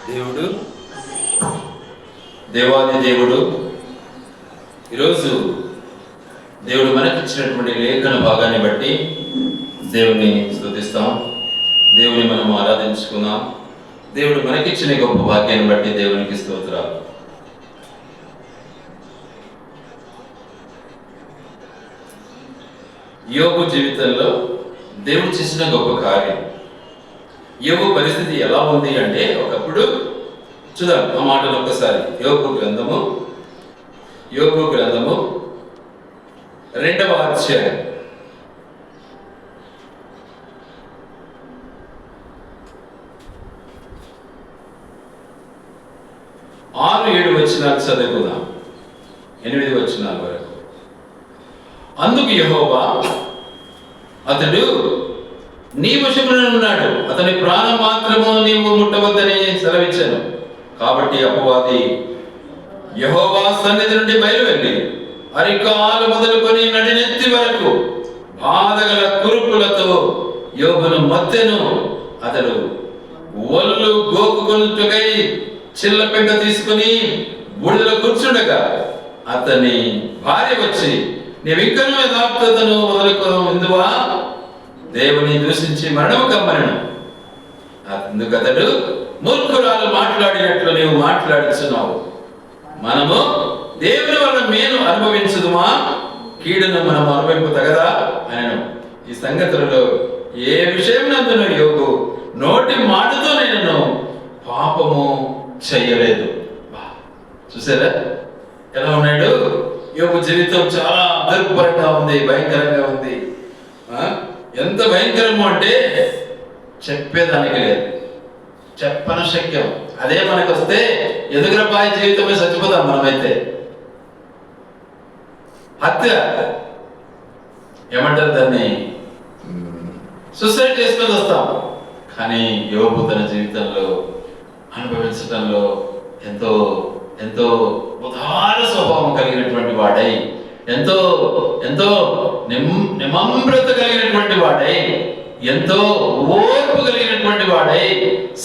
దేవుడు దేవాది దేవుడు ఈరోజు దేవుడు మనకిచ్చినటువంటి లేఖన భాగాన్ని బట్టి దేవుని స్తుతిస్తాం, దేవుని మనం ఆరాధించుకుందాం. దేవుడు మనకిచ్చిన గొప్ప భాగ్యాన్ని బట్టి దేవునికి స్తోత్రాలు. యోబు జీవితంలో దేవుడు చేసిన గొప్ప కార్యం. యోబు పరిస్థితి ఎలా ఉంది అంటే, ఒకప్పుడు చూద్దాం ఆ మాటలు ఒక్కసారి. యోబు గ్రంథము 2వ అధ్యాయం 6-7 వచనాలు చదువుకుందాం, 8 వచనాల వరకు. అందుకు యెహోవా, అతడు నీ వశమున ఉన్నాడు, అతని ప్రాణం మాత్రము నీవు ముట్టవద్దని సెలవిచ్చాను. కాబట్టి అపవాది యెహోవా సన్నిధి నుండి బయలువెళ్ళి అరికాలు మొదలుకొని నడినెత్తి వరకు బాధగల కురుపులతో యోబును మత్తెను. అతడు ఒళ్ళు గోకుకొనుటకై చిల్లపెండ తీసుకుని బూడిదలో కూర్చుండగా అతని భార్య వచ్చి, నీవింకనూ యథార్థతను వదులుకొందువా? దేవుని దూషించి మరణము కమ్మనను. అందుకు అతడు, మూర్ఖురాలు మాట్లాడినట్లు నీవు మాట్లాడుచున్నావు. మనము దేవుని వల్ల మేలు అనుభవించుదుమా? కీడును మనం అనుభవింపు తగదా అనను. ఈ సంగతులలో ఏ విషయం నందును యోబు నోటి మాటతో నేను పాపము చెయ్యలేదు. చూసారా ఎలా ఉన్నాడు యోబు జీవితం? చాలా దుర్భరంగా ఉంది, భయంకరంగా ఉంది. ఎంత భయంకరము అంటే చెప్పేదానికి లేదు, చెప్పన శక్యం. అదే మనకు వస్తే ఎదుగురపాయి జీవితమే చచ్చిపోతాం మనమైతే. హత్య ఏమంటారు దాన్ని, సూసైడ్ చేసుకొని వస్తాం. కానీ యోబు తన జీవితంలో అనుభవించడంలో ఎంతో ఎంతో ఉదార స్వభావం కలిగినటువంటి వాడై, ఎంతో ఎంతో నిమమ్రత కలిగినటువంటి వాడై, ఎంతో ఓర్పు కలిగినటువంటి వాడై,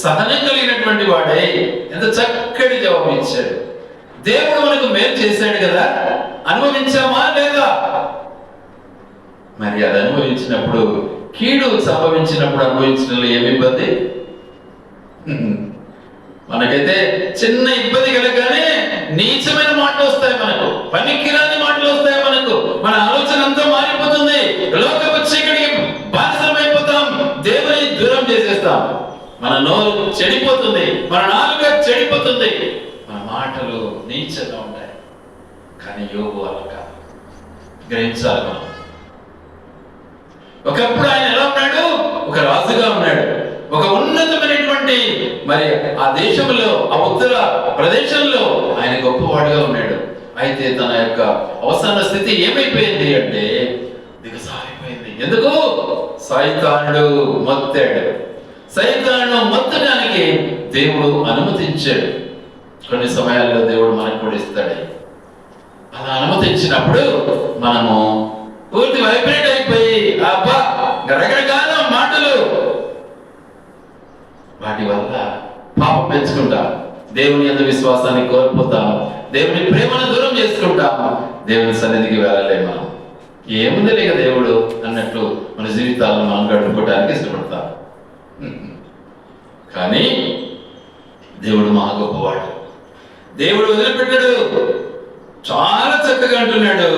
సహనం కలిగినటువంటి వాడై ఎంత చక్కటి జవాబు ఇచ్చాడు. దేవుడు మనకు మేలు చేశాడు కదా, అనుభవించామా లేదా? మరి అది అనుభవించినప్పుడు, కీడు సంభవించినప్పుడు అనుభవించడంలో ఏమి ఇబ్బంది? మనకైతే చిన్న ఇబ్బంది కలగానే నీచమైన మాటలు వస్తాయి, మనకు పనికిరాని మాటలు వస్తాయి, మనకు మన ఆలోచన అంతా మారిపోతుంది, లోకపు చీకటికి బానిసమైపోతాం, దేవుని దూరం చేసేస్తాం, మన నోరు చెడిపోతుంది, మన నాలుక చెడిపోతుంది, మన మాటలు నీచంగా ఉంటాయి. కానీ యోబు అలా కాదు, గ్రహించాలి మనం. ఒకప్పుడు ఆయన ఎలా ఉన్నాడు? ఒక రాజుగా ఉన్నాడు, ఒక ఉన్నతమైనటువంటి మరి ఆ దేశంలో, ఆ ఉత్తర ప్రదేశంలో ఆయన గొప్పవాడుగా ఉన్నాడు. అయితే తన యొక్క అవసాన స్థితి ఏమైపోయింది అంటే దిగసారిపోయింది. ఎందుకు? సైతానుడు మొత్తాడు. సైతాను మొత్తడానికి దేవుడు అనుమతించాడు. కొన్ని సమయాల్లో దేవుడు మనకు కూడా ఇస్తాడు. అలా అనుమతించినప్పుడు మనము పూర్తి వైబ్రేట్ అయిపోయి అబ్బా రకరకాల మాటలు, వాటి వల్ల పాపం పెంచుకుంటాం, దేవుని యందు విశ్వాసాన్ని కోల్పోతాం, దేవుని ప్రేమను దూరం చేసుకుంటాం, దేవుని సన్నిధికి వెళ్ళలేము. మనం ఏముంది లేక దేవుడు అన్నట్లు మన జీవితాలను మనం గడుపుకోవడానికి ఇష్టపడతాం. కానీ దేవుడు మహా గొప్పవాడు. దేవుడు వదిలిపెట్టాడు. చాలా చక్కగా అంటున్నాడు,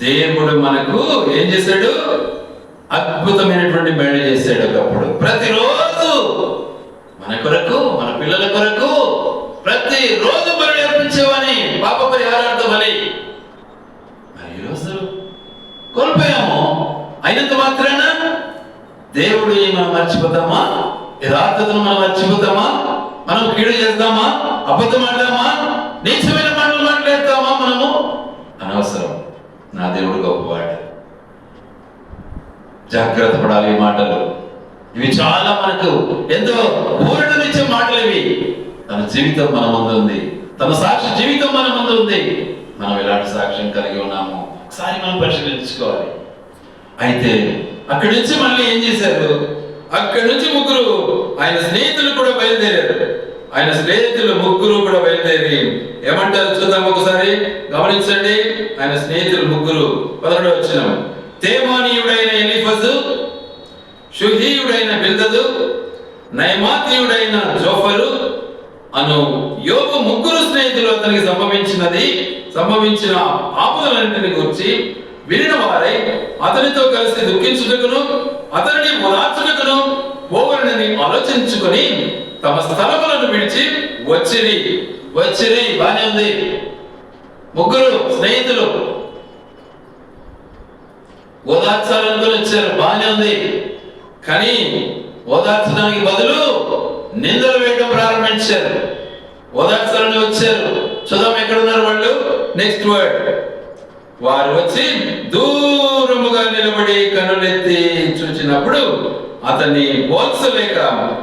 దేవుడు మనకు ఏం చేశాడు? అద్భుతమైనటువంటి మేలు చేశాడు. ఒకప్పుడు ప్రతిరోజు మన కొరకు, మన పిల్లల కొరకు ప్రతిరోజు బలి అర్పించేవాని, పాప పరిహారార్థ బలి. మరి ఈరోజు కోల్పోయాము. అయినంత మాత్రాన దేవుడు మనం మర్చిపోతామా? యథార్థతను మనం మర్చిపోతామా? మనం కీడు చేద్దామా? అబద్ధం ఆడదామా? నీచమైన మాటలు మాట్లాడతామా? మనము అనవసరం. నా దేవుడు గొప్పవాడు. జాగ్రత్త పడాలి. ఈ మాటలు ఇవి చాలా మనకు ఎంతో ఊరటనిచ్చే మాటలు ఇవి. తన జీవితం మన ముందు ఉంది, తన సాక్షి జీవితం మన ముందు ఉంది. మనం ఎలాంటి సాక్ష్యం కలిగి ఉన్నాము ఒకసారి మనం పరిశీలించుకోవాలి. అయితే అక్కడి నుంచి మళ్ళీ ఏం చేశారు? అక్కడి నుంచి ముగ్గురు ఆయన స్నేహితులు కూడా బయలుదేరారు. ఆయన స్నేహితులు ముగ్గురు కూడా బయలుదేరి ఏమంటారు చూద్దాం ఒకసారి, గమనించండి. ఆయన స్నేహితులు ముగ్గురు 11వ వచనం. తేమానీయుడైన ఎలీఫజు, షుహీయుడైన బిల్దదు, నయమాతీయుడైన జోఫరు అను యోబు ముగ్గురు స్నేహితులు అతనికి సంభవించిన ఆపదలన్నింటిని గురించి వినిన వారై అతనితో కలిసి దుఃఖించుటకును అతనిని ఓదార్చుటకును పోవలనని ఆలోచించుకొని తమ స్థలములను విడిచి వచ్చిరి. బానే ఉంది. ముగ్గురు స్నేహితులు ఓదార్చాలనుకుని వచ్చారు, బానే ఉంది. కానీ ఓదార్చడానికి బదులు నిందలు వేయడం ప్రారంభించారు. ఓదార్చాలని వచ్చారు. చూద్దాం ఎక్కడున్నారు వాళ్ళు. Next word. వారు వచ్చి దూరముగా నిలబడి కనులెత్తి చూచినప్పుడు అతన్ని పోల్చలేక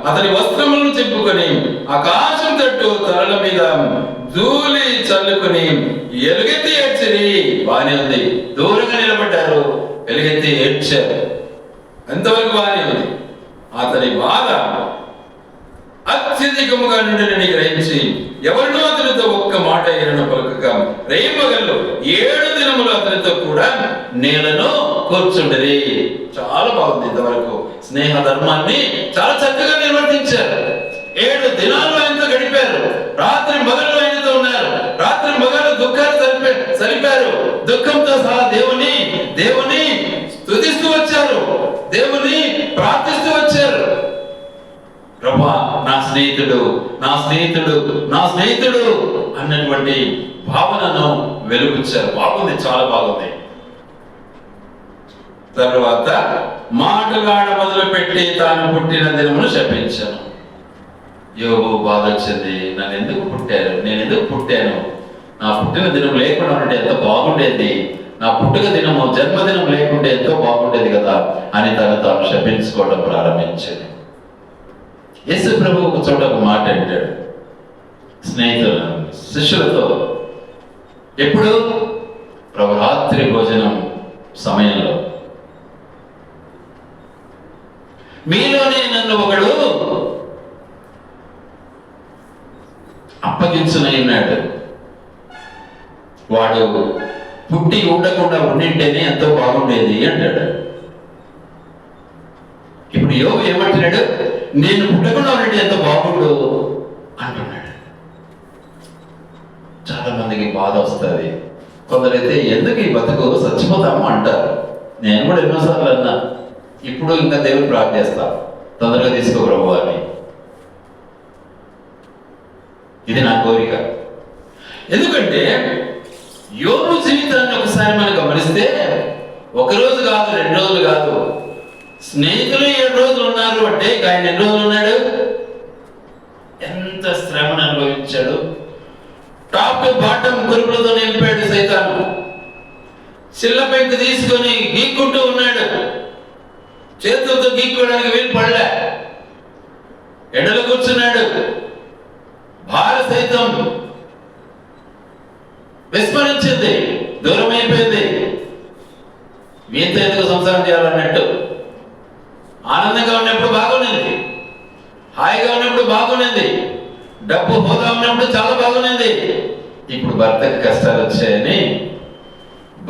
అతని వస్త్రములను చెప్పుకొని ఆకాశం తట్టు తలల మీద ధూళి చల్లుకొని ఎలుగెత్తి ఏడ్చిరి. బానే ఉంది. దూరంగా నిలబడ్డారు, ఎలుగెత్తి ఏడ్చారు. ఎంతవరకు బానే ఉంది. అతని బాధ అత్యధికముగా నుండి గ్రహించి ఎవరినో అతనితో ఒక్క మాట ఏనను పలుకక రేపగల్లో 7 దినములు అతనితో కూడా నేలను కూర్చుండేది. చాలా బాగుంది. ఇంతవరకు స్నేహ ధర్మాన్ని చాలా చక్కగా నిర్వర్తించారు. 7 దినాలు ఆయనతో గడిపారు. రాత్రి మగళ్ళు ఆయనతో ఉన్నారు. రాత్రి మగళ్ళు దుఃఖాలు సరిపారు. దుఃఖంతో సహా దేవుని స్తుతిస్తూ వచ్చారు, దేవుని ప్రార్థిస్తూ వచ్చారు. ప్రభా, నా స్నేహితుడు అన్నటువంటి భావనను వెలుగుచ్చారు. బాగుంది, చాలా బాగుంది. తరువాత మాటలాడ మొదలుపెట్టి తాను పుట్టిన దినమును శపించాను. యోబు బాధ వచ్చింది. నేను ఎందుకు పుట్టాను? నా పుట్టిన దినం లేకుండా ఉంటే ఎంత బాగుండేది. నా పుట్టుక దినము, జన్మదినం లేకుంటే ఎంతో బాగుండేది కదా అని తాను శపించుకోవడం ప్రారంభించింది. యేసు ప్రభు ఒక చోట ఒక మాట అంటాడు శిష్యులతో. ఎప్పుడు? ప్రభు రాత్రి భోజనం సమయంలో. మీలోనే నన్ను ఒకడు అప్పగించునన్నాడు. వాడు పుట్టి ఉండకుండా ఉండింటేనే ఎంతో బాగుండేది అంటాడు. ఇప్పుడు యోబు ఏమంటున్నాడు? నేను పుట్టకుండా ఉంటే ఎంతో బాగుండు అంటున్నాడు. చాలా మందికి బాధ వస్తుంది. కొందరైతే ఎందుకు ఈ బతుకు, చచ్చిపోతాము అంటారు. నేను కూడా ఎన్నోసార్లు అన్నా. ఇప్పుడు ఇంకా దేవుని ప్రార్థిస్తా, తొందరగా తీసుకో ప్రభు అని. ఇది నా కోరిక. ఎందుకంటే యోబు జీవితాన్ని ఒకసారి మనం గమనిస్తే 1 రోజు కాదు, 2 రోజులు కాదు, స్నేహితులు 7 రోజులు ఉన్నారు అంటే ఆయన ఎన్ని రోజులు ఉన్నాడు? ఎంత శ్రమను అనుభవించాడు. టాప్ టు బాటమ్ కురుపులతో నింపాడు సైతాను. చిల్ల పెంకు తీసుకొని గీక్కుంటూ ఉన్నాడు. చేతులతో గీక్కోవడానికి వీలు పడలే. ఎండలో కూర్చున్నాడు. భార్య సైతం విస్మరించింది, దూరం అయిపోయింది. మీతో ఎందుకు సంసారం చేయాలన్నట్టు. ఆనందంగా ఉన్నప్పుడు బాగున్నది, హాయిగా ఉన్నప్పుడు బాగున్నది, డబ్బు హోదా ఉన్నప్పుడు చాలా బాగున్నది. ఇప్పుడు భర్తకి కష్టాలు వచ్చాయని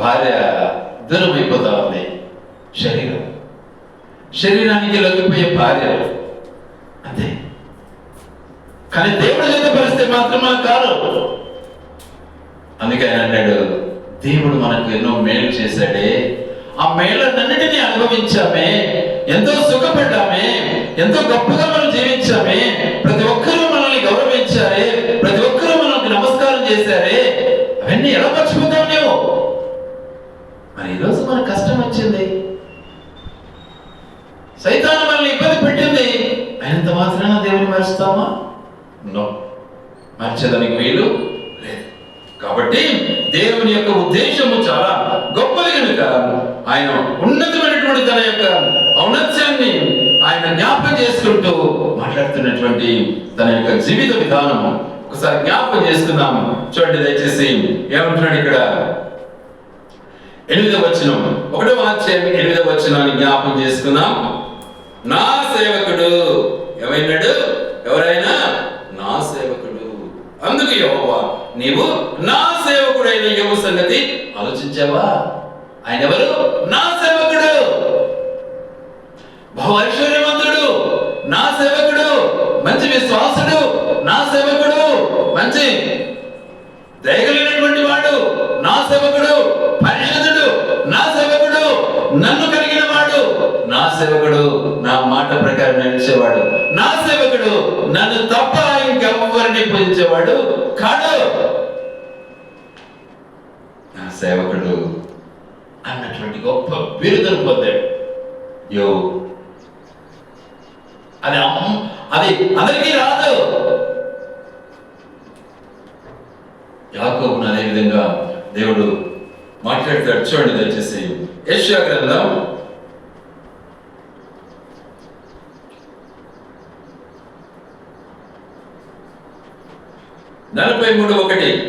భార్య దూరం అయిపోతా ఉంది. శరీరానికి లొంగిపోయే భార్య అంతే. కానీ దేవుడు జతపరిస్తే మాత్రం కాదు. అందుకే ఆయన అన్నాడు, దేవుడు మనకు ఎన్నో మేలు చేశాడే, ఆ మేళ్ళన్నిటినీ అనుభవించామే, ఎంతో సుఖపడ్డామే, ఎంతో గొప్పగా మనం జీవించామే, ప్రతి ఒక్కరూ మనల్ని గౌరవించారే, ప్రతి ఒక్కరూ మనకు నమస్కారం చేశారే, అవన్నీ ఎలా మర్చిపోతావు నువ్వు? మరి ఈరోజు మనకు కష్టం వచ్చింది, సైతాను మనల్ని ఇబ్బంది పెట్టింది, అయినంత మాత్రాన దేవుని మరుస్తామా? నో, మర్చేదానికి వీలు లేదు. కాబట్టి దేవుని యొక్క ఉద్దేశము చాలా గొప్పది కనుక ఆయన ఉన్నతమైనటువంటి తన యొక్క ఔన్నత్యాన్ని ఆయన జ్ఞాపకం చేసుకుంటూ మాట్లాడుతున్నటువంటి తన యొక్క జీవిత విధానము ఒకసారి జ్ఞాపకం చేసుకుందాము. చూడండి దయచేసి ఏమంటున్నాడు ఇక్కడ 8వ వచనం, 1వ అధ్యాయం 8వ వచనాన్ని జ్ఞాపకం చేసుకుందాం. నా సేవకుడు ఏమైనాడు? ఎవరైనా నా సేవకుడు. అందుకు యెహోవా, నీవు నా సేవకుడైన యోబు సంగతి ఆలోచించావా? ఆయన ఎవరు? నా సేవకుడు, బహు ఐశ్వర్యవంతుడు, నా సేవకుడు, మంచి విశ్వాసుడు, నా సేవకుడు, మంచి దయగలిగినటువంటి వాడు, నా సేవకుడు, పరిశుద్ధుడు, నా సేవకుడు, నన్ను కలిగిన వాడు, నా సేవకుడు, నా మాట ప్రకారం నడిచేవాడు, నా సేవకుడు, నన్ను తప్ప ఇంకెవ్వరిని పూజించేవాడు కాడు, నా సేవకుడు అన్నటువంటి గొప్ప బిరుదును పొందాడు యోబు. అది అందరికీ రాదు. యాకోబును అదే విధంగా దేవుడు మాట్లాడతాడు. చూడండి దయచేసి యెషయా గ్రంథం 43:1.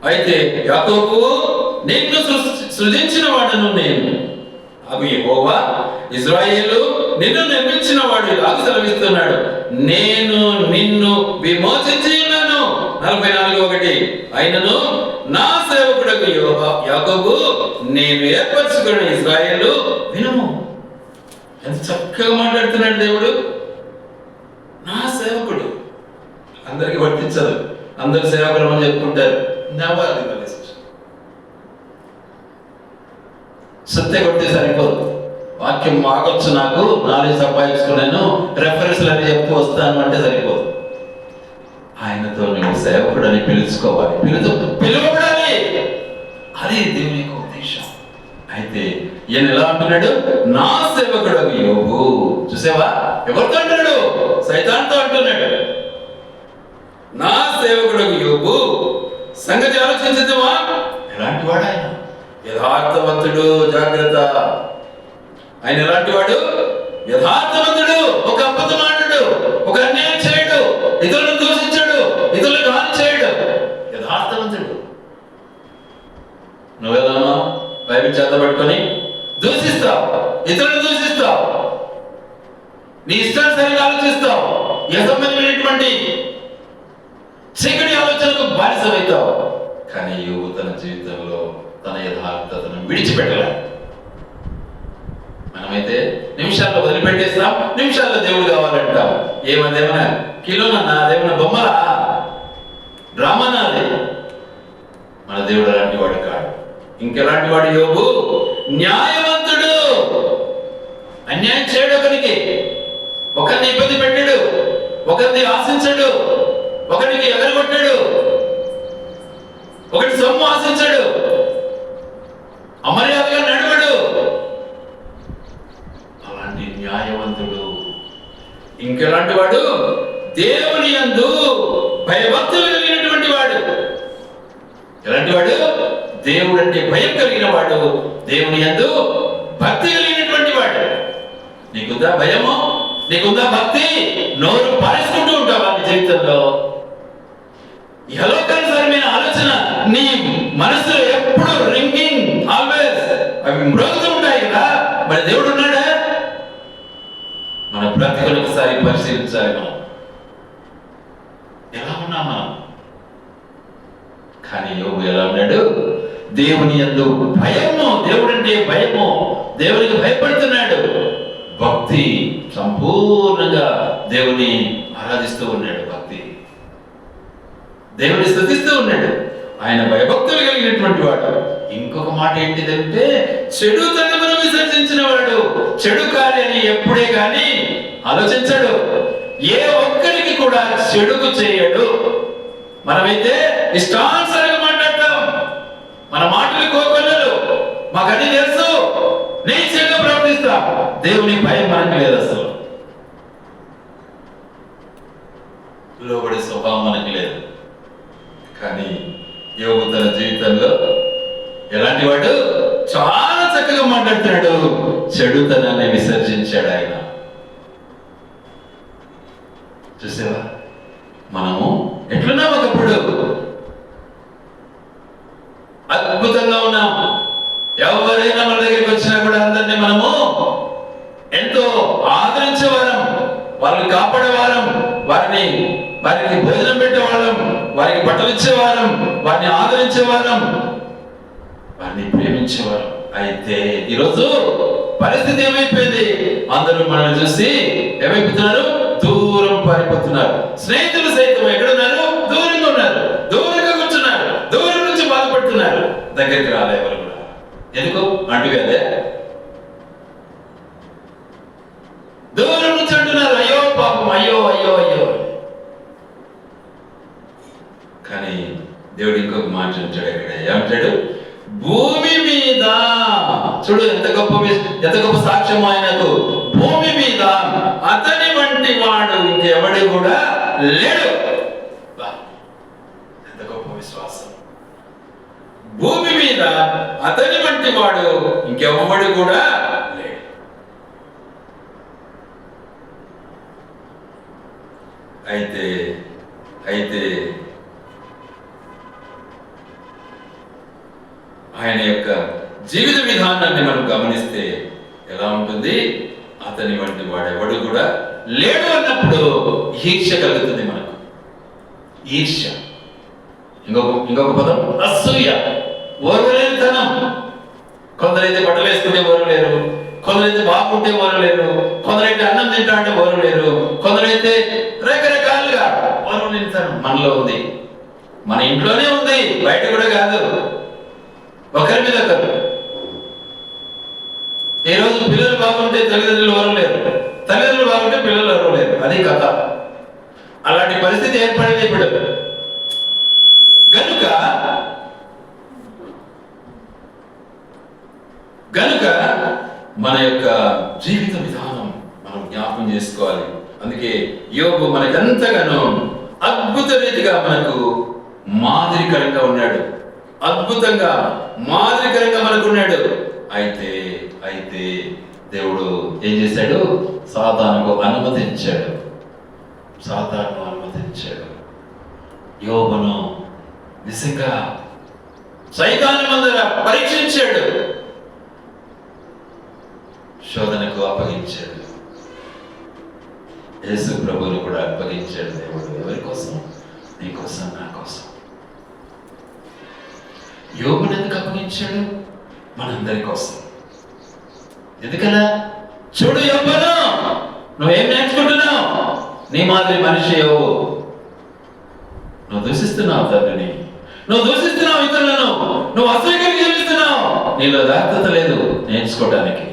అయితే యాకోబు, నిన్ను సృజించిన వాడను నేను, అగు యెహోవా, ఇశ్రాయేలు నిన్ను నిర్మించిన వాడు ఇలాగ సెలవిస్తున్నాడు, నేను నిన్ను విమోచించి ఉన్నాను. 44:1. అయినను నా సేవకుడకు యాకోబు, నేను ఏర్పరచుకున్న ఇశ్రాయేలు వినుము. ఎంత చక్కగా మాట్లాడుతున్నాడు దేవుడు. నా సేవకుడు. అందరికి వర్తించదు, అందరు సేవకులు అని చెప్పుకుంటారు. సత్య కొడితే సరిపోదు. వాక్యం మాకొచ్చు, నాకు నాలెడ్జ్ సంపాదించుకున్నాను, రెఫరెన్స్లు అని చెప్తూ వస్తాను అంటే సరిపోదు. ఆయనతో నువ్వు సేవకుడు అని పిలుచుకోవాలి, పిలువబడాలి. అది దేవుని యొక్క ఉద్దేశం. అయితే ఈయన ఎలా అంటున్నాడు? నా సేవకుడు యోబు. చూసావా? ఎవరితో అంటున్నాడు? సైతాన్తో అంటున్నాడు. నా సేవకుడు యోబు సంగతి ఆలోచించవా? ఎలాంటి వాడు ఆయన? యథార్థవంతుడు. జాగ్రత్త. ఆయన ఎలాంటి వాడు? యథార్థవంతుడు. ఒక అబద్ధమాడు, ఒక అన్యాయం చేయడు, ఇతరులను దూషించడు, ఇతరులకు హాని చేయడు. యథార్థవంతుడు. నువ్వెలానో బైబిల్ చేత పట్టుకొని దూషిస్తావు, ఇతరులను దూషిస్తావు, నీ ఇష్టానుసారంగా ఆలోచిస్తావు, యథార్థమైనటువంటి చీకటి ఆలోచనకు బానిసమవుతావు. కానీ యోబు తన జీవితంలో తన యథార్థతను విడిచిపెట్టలే. మనమైతే నిమిషాల్లో వదిలిపెట్టేస్తాం, నిమిషాల్లో దేవుడు కావాలంటాం. ఏమన్నా కిలోనన్నా, అదేమన్నా బొమ్మలా, డ్రామానా? అది మన దేవుడు అలాంటి వాడు కాడు. ఇంకెలాంటి వాడు యోబు? న్యాయవంతుడు. అన్యాయం చేయడు, ఒకరిని ఇబ్బంది పెట్టాడు, ఒకరిని ఆశించడు, ఒకరికి ఎగరగొట్టాడు, ఒకటి సొమ్ము ఆశించాడు, అమర్యాదగా నడవడు. అలాంటి న్యాయవంతుడు. ఇంకెలాంటి వాడు? దేవుని యందు భయభక్తులు కలిగినటువంటి వాడు. ఎలాంటి వాడు? దేవుడు అంటే భయం కలిగిన వాడు, దేవుని యందు భక్తి కలిగినటువంటి వాడు. నీకుందా భయము? నీకుందా భక్తి? నోరు పారేసుకుంటూ ఉంటావా నీ జీవితంలో? యలోకానుసారమైన ఆలోచన నీ మనసులో ఎప్పుడు రింగింగ్, ఆల్వేస్ అవి మ్రోగుతూ ఉంటాయి కదా. మరి దేవుడు ఉన్నాడా? మన బ్రతుకులు ఒకసారి పరిశీలించాలి. మనం ఎలా ఉన్నాం మనం? కానీ యోబు ఎలా ఉన్నాడు? దేవుని యందు భయము, దేవుడు అంటే భయము, దేవునికి భయపడుతున్నాడు. భక్తి, సంపూర్ణంగా దేవుని ఆరాధిస్తూ ఉన్నాడు. భక్తి, దేవుని స్తుతిస్తూ ఉన్నాడు. ఆయన భయభక్తులు కలిగినటువంటి వాడు. ఇంకొక మాట ఏంటిదంటే, చెడు తనమును విసర్జించిన వాడు. చెడు కార్యాన్ని ఎప్పుడే కానీ ఆలోచించడు. ఏ ఒక్కరికి కూడా చెడుకు చేయడు. మనమైతే ఇష్టానుసారంగా మాట్లాడతాం, మన మాటలు కోకొల్లలు, మాకన్నీ తెలుసు, నీచంగా ప్రవర్తిస్తాం. దేవుని భయం మనకు లేదు, అసలు లోబడే స్వభావం మనకి లేదు. కానీ యోబు తన జీవితంలో ఎలాంటి వాడు? చాలా చక్కగా మాట్లాడుతున్నాడు. చెడుతనాన్ని విసర్జించాడు ఆయన. చూసావా? మనము ఎట్లున్నాం? ఒకప్పుడు అద్భుతంగా ఉన్నాం. ఎవరైనా మన దగ్గరికి వచ్చినా కూడా అందరినీ మనము ఎంతో ఆదరించేవారం, వాళ్ళని కాపాడేవారం, వారికి భోజనం పెట్టేవాళ్ళం, వారికి బట్టలు ఇచ్చేవారం, వారిని ఆదరించేవారం, వారిని ప్రేమించేవారు. అయితే ఈరోజు పరిస్థితి ఏమైపోయింది? అందరూ మనల్ని చూసి ఏమైపోతున్నారు? దూరం పారిపోతున్నారు. స్నేహితులు సైతం ఎక్కడున్నారు? దూరంగా ఉన్నారు, దూరంగా కూర్చున్నారు, దూరం నుంచి బాధపడుతున్నారు, దగ్గరికి రాలే ఎవరు కూడా. ఎందుకు? అంటువ్యాధే. దూరం నుంచి అంటున్నారు, అయ్యో పాపం, అయ్యో అయ్యో అయ్యో. కానీ దేవుడు ఇంకొక మాట అంటాడు. ఇక్కడ ఏమంటాడు? భూమి మీద, చూడు ఎంత గొప్ప సాక్ష్యం ఆయనకు. భూమి మీద అతని వంటి వాడు ఇంకెవడు కూడా లేడు. ఎంత గొప్ప విశ్వాసం! భూమి మీద అతని వంటి వాడు ఇంకెవడు కూడా లేడు. అయితే ఆయన యొక్క జీవిత విధానాన్ని మనం గమనిస్తే ఎలా ఉంటుంది? అతని వంటి వాడెవడు కూడా లేడు అన్నప్పుడు ఈర్ష్య కలుగుతుంది మనకు. ఈర్ష్య. ఇంకొక పదం అసూయ, ఓర్వలేనితనం. కొందరైతే బట్టలు వేసుకుంటే ఓర్వలేరు, కొందరైతే బాగుంటే ఓర్వలేరు, కొందరైతే అన్నం తింటా అంటే ఓర్వలేరు, కొందరైతే రకరకాలుగా ఓర్వలేనితనం మనలో ఉంది. మన ఇంట్లోనే ఉంది, బయట కూడా కాదు. ఒకరి మీద ఒకరు. ఈ రోజు పిల్లలు బాగుంటే తల్లిదండ్రులు ఓరలేరు, తల్లిదండ్రులు బాగుంటే పిల్లలు ఓరలేరు. అది కథ. అలాంటి పరిస్థితి ఏర్పడింది ఇప్పుడు. గనుక మన యొక్క జీవిత విధానం మనం జ్ఞాపకం చేసుకోవాలి. అందుకే యోబు మనకెంతగానో అద్భుత రీతిగా మనకు మాదిరికరంగా ఉన్నాడు. అద్భుతంగా మాదిరికరంగా మనకున్నాడు. అయితే దేవుడు ఏం చేశాడు? సాతానుకు అనుమతించాడు. యోబును నిజంగా సైతాను మందర పరీక్షించాడు, శోధనకు అప్పగించాడు. యేసు ప్రభువును కూడా అప్పగించాడు దేవుడు. ఎవరి కోసం? నీ కోసం, నా కోసం. యోబును ఎందుకు అప్పగించాడు? మనందరి కోసం. ఎందుకలా? చూడు యోబును, నువ్వేం నేర్చుకుంటున్నావు? నీ మాదిరి మనిషి యోబు. నువ్వు దూషిస్తున్నావు తండ్రిని, నువ్వు దూషిస్తున్నావు ఇతరులను, నువ్వు అసూయగా జీవిస్తున్నావు. నీలో దార్తత లేదు నేర్చుకోవడానికి.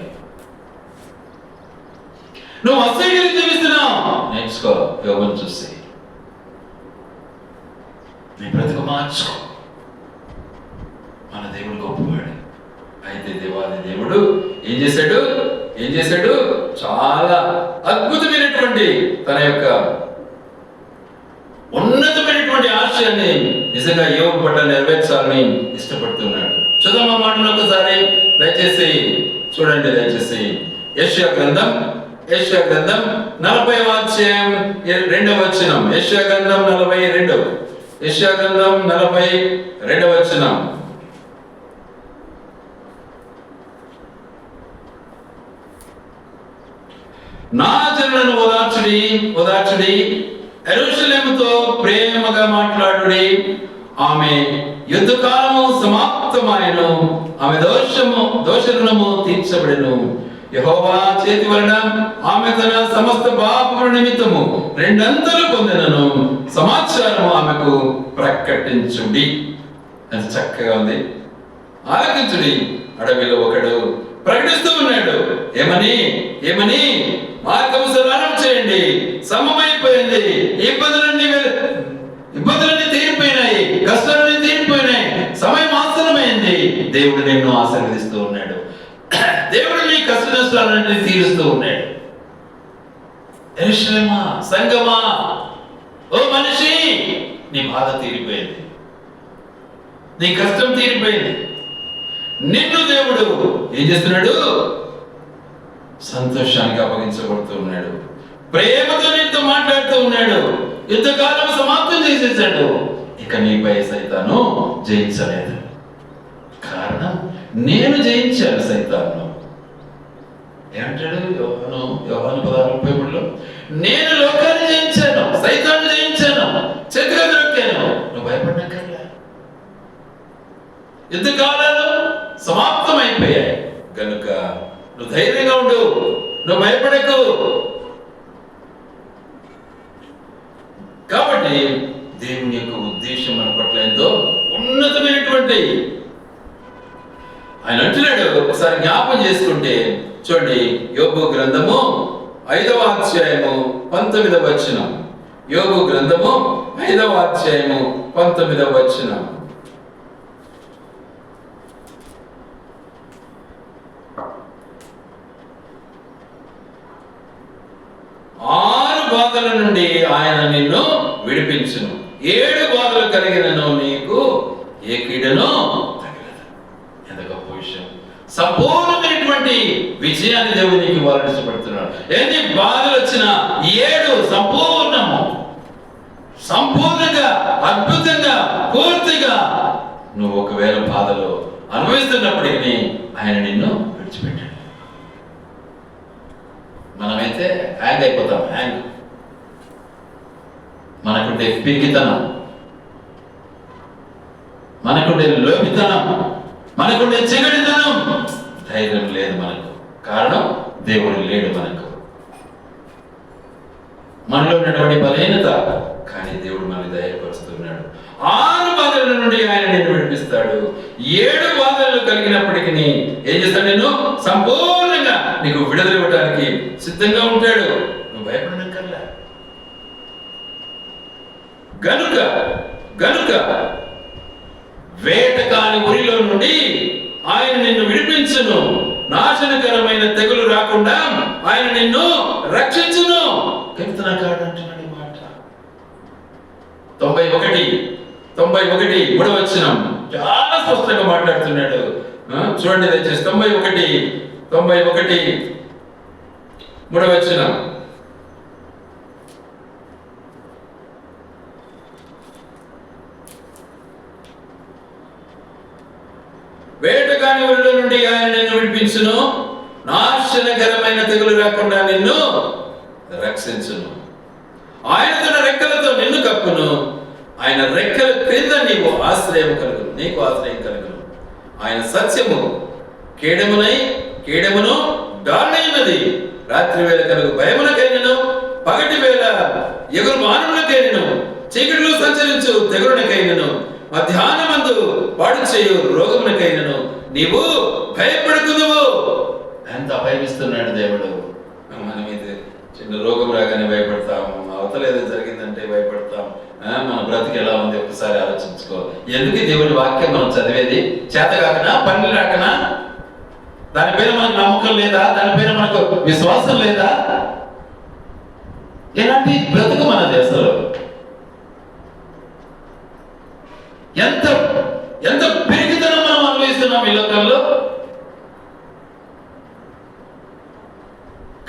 నువ్వు అసూయగా జీవిస్తున్నావు. నేర్చుకో యోబును చూసి. నీ బ్రతుకు మార్చుకో. మన దేవుడు గొప్పవాడు. అయితే దేవాది దేవుడు ఏం చేశాడు? చాలా అద్భుతమైనటువంటి తన యొక్క ఉన్నతమైనటువంటి ఆశయాన్ని నిజంగా యోబు పట్ల నెరవేర్చాలని ఇష్టపడుతున్నాడు. చూద్దాం ఆ మాటను ఒకసారి దయచేసి చూడండి. యెషయా గ్రంథం 40వ అధ్యాయం 2వ వచనం. యెషయా గ్రంథం 42వ వచనం. నా జనులను ఓదార్చుడి, యెరూషలేముతో ప్రేమగా మాట్లాడుడి. ఆమె యుద్ధకాలము సమాప్తమాయెను, ఆమె దోషరుణము తీర్చబడెను. యెహోవా చేతి వలన ఆమె తన సమస్త పాపముల నిమిత్తము రెండంతలు పొందెనను. సమాచారము ఆమెకు ప్రకటించుడి. అది చక్కగా ఉంది. ఆలకించుడి. అడవిలో ఒకడు ప్రకటిస్తూ ఉన్నాడు. ఏమని? మార్గము సరళం చేయండి, సమమైపోయింది, ఇబ్బందులన్నీ తీరిపోయినాయి, కష్టాలన్నీ తీరిపోయినాయి, సమయం ఆసన్నమైంది. దేవుడు నిన్ను ఆశీర్వదిస్తూ ఉన్నాడు. దేవుడు నీ కష్ట నష్టాలన్నీ తీరుస్తూ ఉన్నాడు. యెరూషలేమా, సంగమా, ఓ మనిషి, నీ బాధ తీరిపోయింది, నీ కష్టం తీరిపోయింది. నిన్ను దేవుడు ఏం చేస్తున్నాడు? సంతోషానికి అప్పగించబడుతూ ఉన్నాడు. ప్రేమతో నీతో మాట్లాడుతూ ఉన్నాడు. యుద్ధకాలం సమాప్తం చేసేసాడు. ఇక నీపై సైతాను జయించలేదు. కారణం, నేను జయించాను సైతాను. ఏమంటాడు యోహాను 16:33? నేను లోకాన్ని జయించాను, సైతాన్ని జయించాను, చేతిగా దొరికాను. నువ్వు భయపడక్కర్లే. యుద్ధకాలాలు సమాప్తం అయిపోయాయి కనుక నువ్వు ధైర్యంగా ఉండు, నువ్వు భయపడకు. కాబట్టి దేవుని యొక్క ఉద్దేశం మన పట్ల ఎంతో ఉన్నతమైనటువంటి. ఆయన అంటున్నాడు, ఒకసారి జ్ఞాపకం చేసుకుంటే చూడండి, యోబు గ్రంథము 5వ అధ్యాయము 19వ వచనం. యోబు గ్రంథము 5వ అధ్యాయము 19వ వచనం. ఆరు బాధల నుండి ఆయన నిన్ను విడిపించును, 7 బాధలు కలిగినను నీకు ఏ కీడను తగలదు. ఎంత గొప్ప విషయం! సంపూర్ణమైనటువంటి విజయాన్ని దేవుడు నీకు ఇవ్వాలని ఇష్టపడుతున్నాడు. ఎన్ని బాధలు వచ్చినా 7 సంపూర్ణంగా అద్భుతంగా పూర్తిగా నువ్వు ఒకవేళ బాధలు అనుభవిస్తున్నప్పటికీ ఆయన నిన్ను విడిచిపెట్టాడు. మనమైతే హ్యాంగ్ అయిపోతాం. మనకుండే పిరికితనం, మనకుండే లోపితనం, మనకుండే చిగడితనం, ధైర్యం లేదు మనకు. కారణం దేవుడు లేడు మనకు. మనలో ఉన్నటువంటి బలహీనత, కానీ దేవుడు మనల్ని ధైర్యపరుస్తున్నాడు. 6 బాధల నుండి ఆయన నిన్ను విడిపిస్తాడు. 7 బాధలు కలిగినప్పటికీ ఏం చేస్తాడు? నిన్ను సంపూర్ణంగా నీకు విడుదల ఇవ్వడానికి సిద్ధంగా ఉంటాడు. నువ్వు భయపడనక్కర్లే. గనుక వేటకాని ఉరిలో నుండి ఆయన నిన్ను విడిపించును, నాశనకరమైన తెగులు రాకుండా ఆయన నిన్ను రక్షించును. కీర్తనకారుడు అంటున్నాడు ఈ మాట. 91 3వ వచనం చాలా స్పష్టంగా మాట్లాడుతున్నాడు. చూడండి దయచేసి 91 3వ వచనం. వేటగాని ఊరిలో నుండి ఆయన నిన్ను విడిపించును, నాశనకరమైన తెగులు రాకుండా నిన్ను రక్షించును. ఆయన తన రెక్కలతో నిన్ను కప్పును, ఆయన రెక్కల క్రింద నీకు ఆశ్రయం కలుగును. ఆయన సత్యము కేడమును దారుణమైనది. రాత్రి వేళ కలుగు భయమునకైనను, పగటి వేళ ఎగురు మానవులకైనను, చీకటిలో సంచరించు తెగులునకైనను, మధ్యాహ్నమందు పాడు చేయు రోగమునకైనను నీవు భయపడుకుదువు. ఎంత భయమిస్తున్నాడు దేవుడు. మన మీద చిన్న రోగం రాగానే భయపడతాము, అవతల ఏదో జరిగిందంటే భయపడతాం. మన బ్రతికి ఎలా ఉంది ఒకసారి ఆలోచించుకో. ఎందుకు దేవుని వాక్యం మనం చదివేది? చేత కాకనా, పని రాకనా? దానిపైన మనకు నమ్మకం లేదా? దానిపైన మనకు విశ్వాసం లేదా? ఎలాంటి బ్రతుకు మన దేశంలో? ఎంత పెరిగితనం మనం అనుభవిస్తున్నాం ఈ లోకంలో.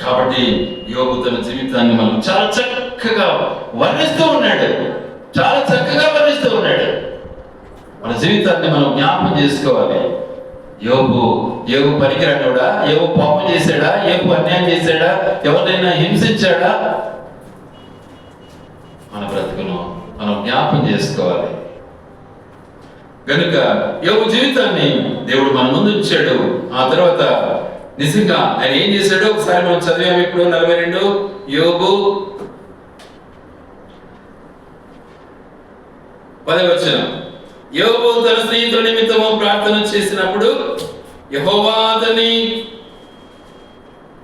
కాబట్టి యోబు తన జీవితాన్ని మనం చాలా చక్కగా వర్ణిస్తూ ఉన్నాడు. మన జీవితాన్ని మనం జ్ఞాపకం చేసుకోవాలి. యోబు పనికిరాడోడా? యోబు పాపం చేశాడా? యోబు అన్యాయం చేశాడా? ఎవరినైనా హింసించాడా? మన బ్రతుకును మనం జ్ఞాపకం చేసుకోవాలి. కనుక యోబు జీవితాన్ని దేవుడు మన ముందు ఉంచాడు. ఆ తర్వాత నిజంగా ఆయన ఏం చేశాడో ఒకసారి మనం చదివాము. ఇప్పుడు 42 యోబు 10వ వచనం. యోబు తన స్నేహితుల నిమిత్తము ప్రార్థన చేసినప్పుడు యెహోవా అతని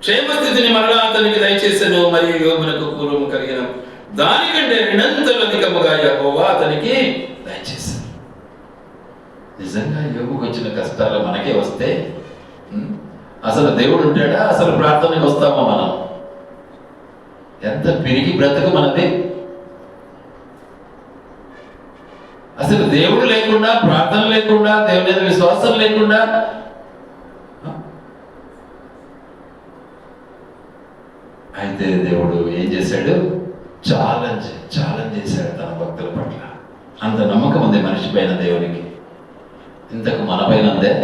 క్షేమస్థితిని మరలా అతనికి దయచేసెను, మరియు యోబునకు పూర్వం కలిగిన దానికంటే 2 అధికముగా యెహోవా అతనికి దయచేసెను. నిజంగా యోబుకు వచ్చిన కష్టాలు మనకే వస్తే అసలు దేవుడు ఉంటాడా? అసలు ప్రార్థనకు వస్తామా మనం? ఎంత పిరికి బ్రతుకు మనది. అసలు దేవుడు లేకుండా, ప్రార్థన లేకుండా, దేవుని మీద విశ్వాసం లేకుండా అయితే దేవుడు ఏం చేశాడు? ఛాలెంజ్ చేశాడు తన భక్తుల పట్ల. అంత నమ్మకం ఉంది మనిషి పైన దేవునికి. ఇంతకు మన పైన ఉందే?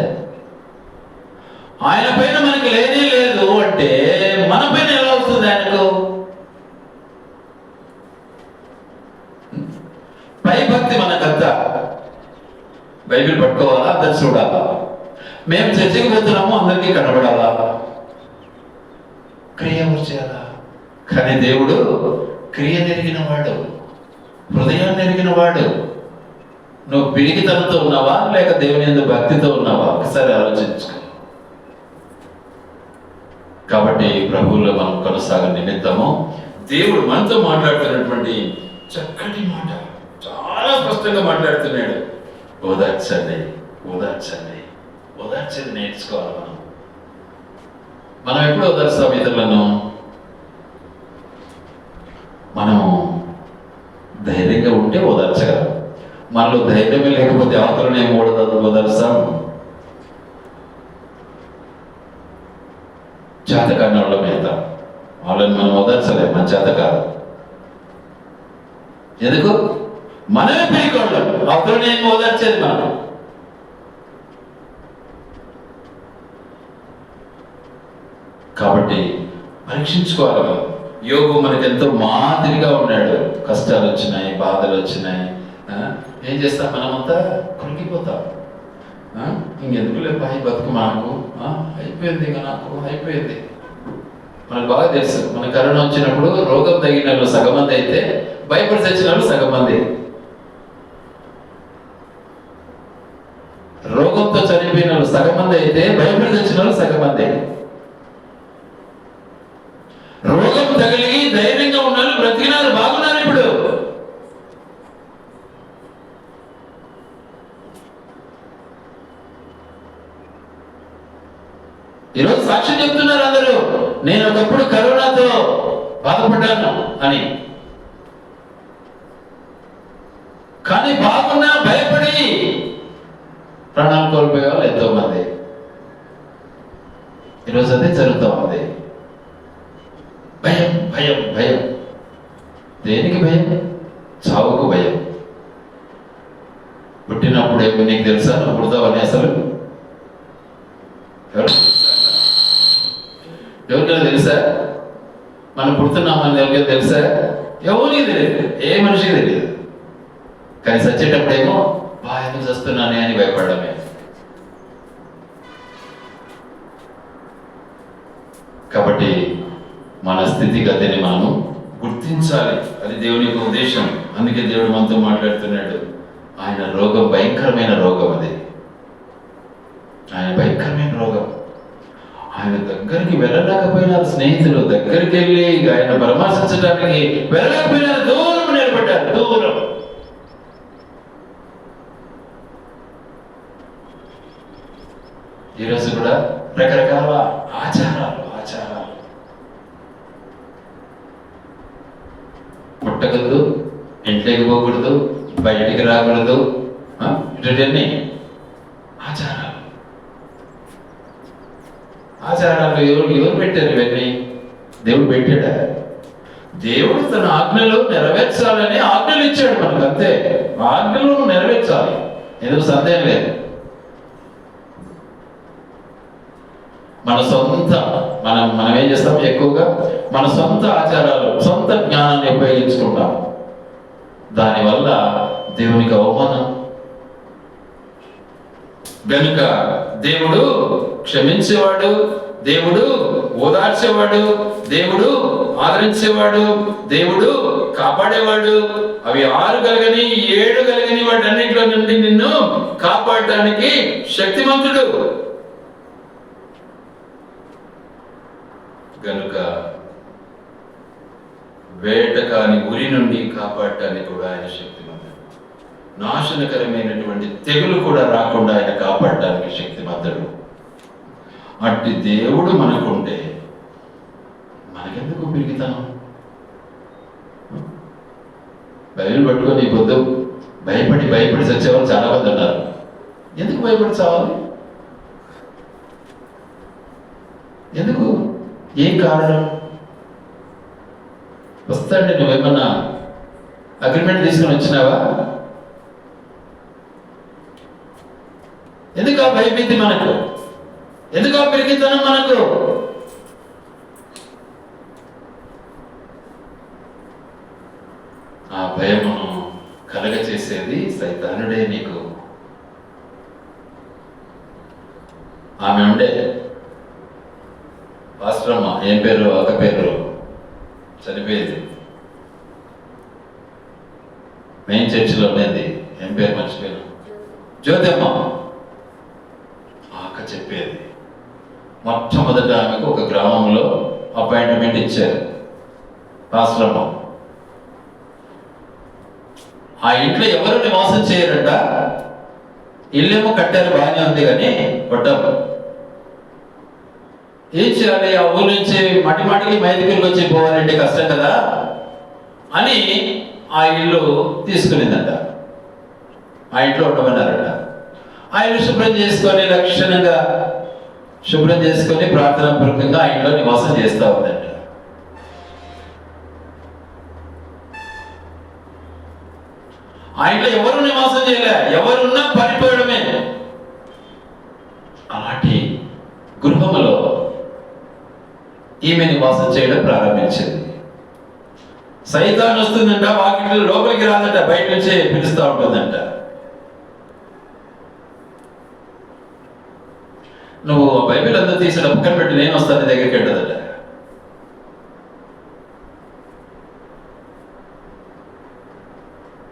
ఆయన పైన మనకి లేనే లేదు అంటే మన పైన ఎలా వస్తుంది ఆయనకు? బైబిల్ పట్టుకోవాలా, అందరు చూడాలా? మేము చర్చకి పోతున్నాము, అందరికీ కనబడాలా? క్రియ చేయాలా? కానీ దేవుడు క్రియ నెరిగిన వాడు, హృదయాన్ని నెరిగిన వాడు. నువ్వు పిరికితనంతో ఉన్నావా లేక దేవుని యందు భక్తితో ఉన్నావా? ఒకసారి ఆలోచించుకో. కాబట్టి ప్రభువులో మనం కొనసాగ నిమిత్తము దేవుడు మనతో మాట్లాడుతున్నటువంటి చక్కటి మాట, చాలా స్పష్టంగా మాట్లాడుతున్నాడు. ఓదార్చండి, ఓదార్చండి, ఓదార్చండి నేర్చుకోవాలి. మనం ఎప్పుడు ఓదార్స్తాం ఇతరులను? మనము ధైర్యంగా ఉంటే ఓదార్చగలం. మనలో ధైర్యమే లేకపోతే అవతలనే ఓదార్స్తాం. చేతకాని వాళ్ళ మీద వాళ్ళని మనం ఓదార్చలేం, మన చేత కాదు. ఎందుకు? మనమే పీకోళ్ళం, అవతలనే ఓదార్చేది మనం. కాబట్టి పరీక్షించుకోవాలి మనం. యోగు మనకి ఎంతో మాదిరిగా ఉన్నాడు. కష్టాలు వచ్చినాయి, బాధలు వచ్చినాయి, ఏం చేస్తాం? మనమంతా కృంగిపోతాం. ఇంకెందుకులే బాయ్ బతుకు, మనకు అయిపోయింది, ఇంకా నాకు అయిపోయింది. మనకు బాగా తెలుసు, మన కరోనా వచ్చినప్పుడు రోగం తగిన వాళ్ళు సగం మంది అయితే భయపడి తెచ్చిన వాళ్ళు సగం మంది. రోగంతో చనిపోయిన వాళ్ళు సగం మంది అయితే భయపడి తెచ్చిన వాళ్ళు సగం మంది. రోగం తగిలి ధైర్యంగా ఉన్నారు, బ్రతికినారు, బాగున్నారు. ఇప్పుడు ఈరోజు సాక్ష్యం చెప్తున్నారు అందరూ, నేను ఒకప్పుడు కరోనాతో బాధపడ్డాను అని. కానీ బాగున్నా భయపడి ప్రాణాలు కోల్పోయే వాళ్ళు ఎంతో మంది. ఈరోజు అదే జరుగుతూ ఉంది. భయం, భయం, భయం. దేనికి భయం? చావుకు భయం. పుట్టినప్పుడు ఏమో నీకు తెలుసా నువ్వు పుడతావని? అసలు ఎవరికైనా తెలుసా మనం పుడుతున్నామని? ఎవరికైనా తెలుసా? ఎవరికి తెలియదు, ఏ మనిషికి తెలియదు. కానీ చచ్చేటప్పుడేమో ఎందుకు చస్తున్నానే అని భయపడమే. కాబట్టి మన స్థితిగతిని మనము గుర్తించాలి. అది దేవుని యొక్క ఉద్దేశం. అందుకే దేవుడు మనతో మాట్లాడుతున్నాడు. ఆయన రోగం భయంకరమైన రోగం, అది ఆయన భయంకరమైన రోగం. ఆయన దగ్గరికి వెళ్ళలేకపోయినారు స్నేహితులు. దగ్గరికి వెళ్ళి ఆయన పరామర్శించడానికి వెళ్ళలేకపోయినారు, దూరం నిలబడ్డారు, దూరం. ఈరోజు కూడా రకరకాల ఆచారాలు పుట్టకూడదు, ఇంట్లోకి పోకూడదు, బయటికి రాకూడదు, ఇటువంటి ఆచారాలు ఎవరు పెట్టారు? ఇవన్నీ దేవుడు పెట్టాడా? దేవుడు తన ఆజ్ఞలు నెరవేర్చాలని ఆజ్ఞలు ఇచ్చాడు మనకు, అంతే. ఆజ్ఞలు నెరవేర్చాలి, ఎందుకు సందేహం లేదు. మన సొంత మనం ఏం చేస్తాం? ఎక్కువగా మన సొంత ఆచారాలు, సొంత జ్ఞానాన్ని ఉపయోగించుకుంటాం. దానివల్ల దేవునికి అవమానం. గనుక దేవుడు క్షమించేవాడు, దేవుడు ఓదార్చేవాడు, దేవుడు ఆదరించేవాడు, దేవుడు కాపాడేవాడు. అవి 6 కలగని 7 కలగని వాటన్నిటిలో నుండి నిన్ను కాపాడటానికి శక్తిమంతుడు. గనుక వేటకాని ఉరి నుండి కాపాడటానికి కూడా ఆయన శక్తిమంతుడు. నాశనకరమైనటువంటి తెగులు కూడా రాకుండా ఆయన కాపాడటానికి శక్తిమంతుడు. అట్టి దేవుడు మనకుంటే మనకెందుకు పిరికితనం? బైబిల్ పట్టుకొని పొద్దు భయపడి చచ్చేవాళ్ళు చాలా మంది ఉన్నారు. ఎందుకు భయపడి చావాలి? ఎందుకు? ఏం కారణం? వస్తాండి, నువ్వేమన్నా అగ్రిమెంట్ తీసుకుని వచ్చినావా? ఎందుకు ఆ భయభీతి మనకు? ఎందుకు ఆ పిరికితనం మనకు? ఆ భయమును కలగచేసేది సైతానుడే నీకు. ఆమె ఉండే పాస్టరమ్మ, ఏం పేరు అక్క పేరు, చనిపోయింది, మెయిన్ చర్చిలో ఉండేది, ఏం పేరు మర్చిపోయాను, జ్యోతమ్మ. ఆ అక్క చెప్పేది మొట్టమొదట ఆమెకు ఒక గ్రామంలో అపాయింట్మెంట్ ఇచ్చారు పాస్టరమ్మ. ఆ ఇంట్లో ఎవరు నివాసం చేయరంట. ఇల్లేమో కట్టారు, బాగానే ఉంది, కానీ కొట్టము. ఏం చేయాలి, ఆ ఊరు నుంచి మాటికి మైదుకులకు వచ్చి పోవాలంటే కష్టం కదా అని ఆ ఇల్లు తీసుకునిందంట. ఆ ఇంట్లో ఉండమన్నారట. ఆ ఇల్లు శుభ్రం చేసుకొని, లక్షణంగా శుభ్రం చేసుకొని, ప్రార్థనా పూర్వకంగా ఆ ఇంట్లో నివాసం చేస్తూ ఉందంట. ఆ ఇంట్లో ఎవరు నివాసం చేయలే, ఎవరున్నా పడిపోవడమే. అలాంటి గృహములో ఈమె నివాసం చేయడం ప్రారంభించింది. సైతాన్ వస్తుందంట, వాకిట్లో లోపలికి రాదంట, బయట నుంచే పిలుస్తూ ఉంటుందంట. నువ్వు బైబిల్ అంతా తీసి పక్కన పెట్టి నేను వస్తాను దగ్గరికి వెళ్ళదట.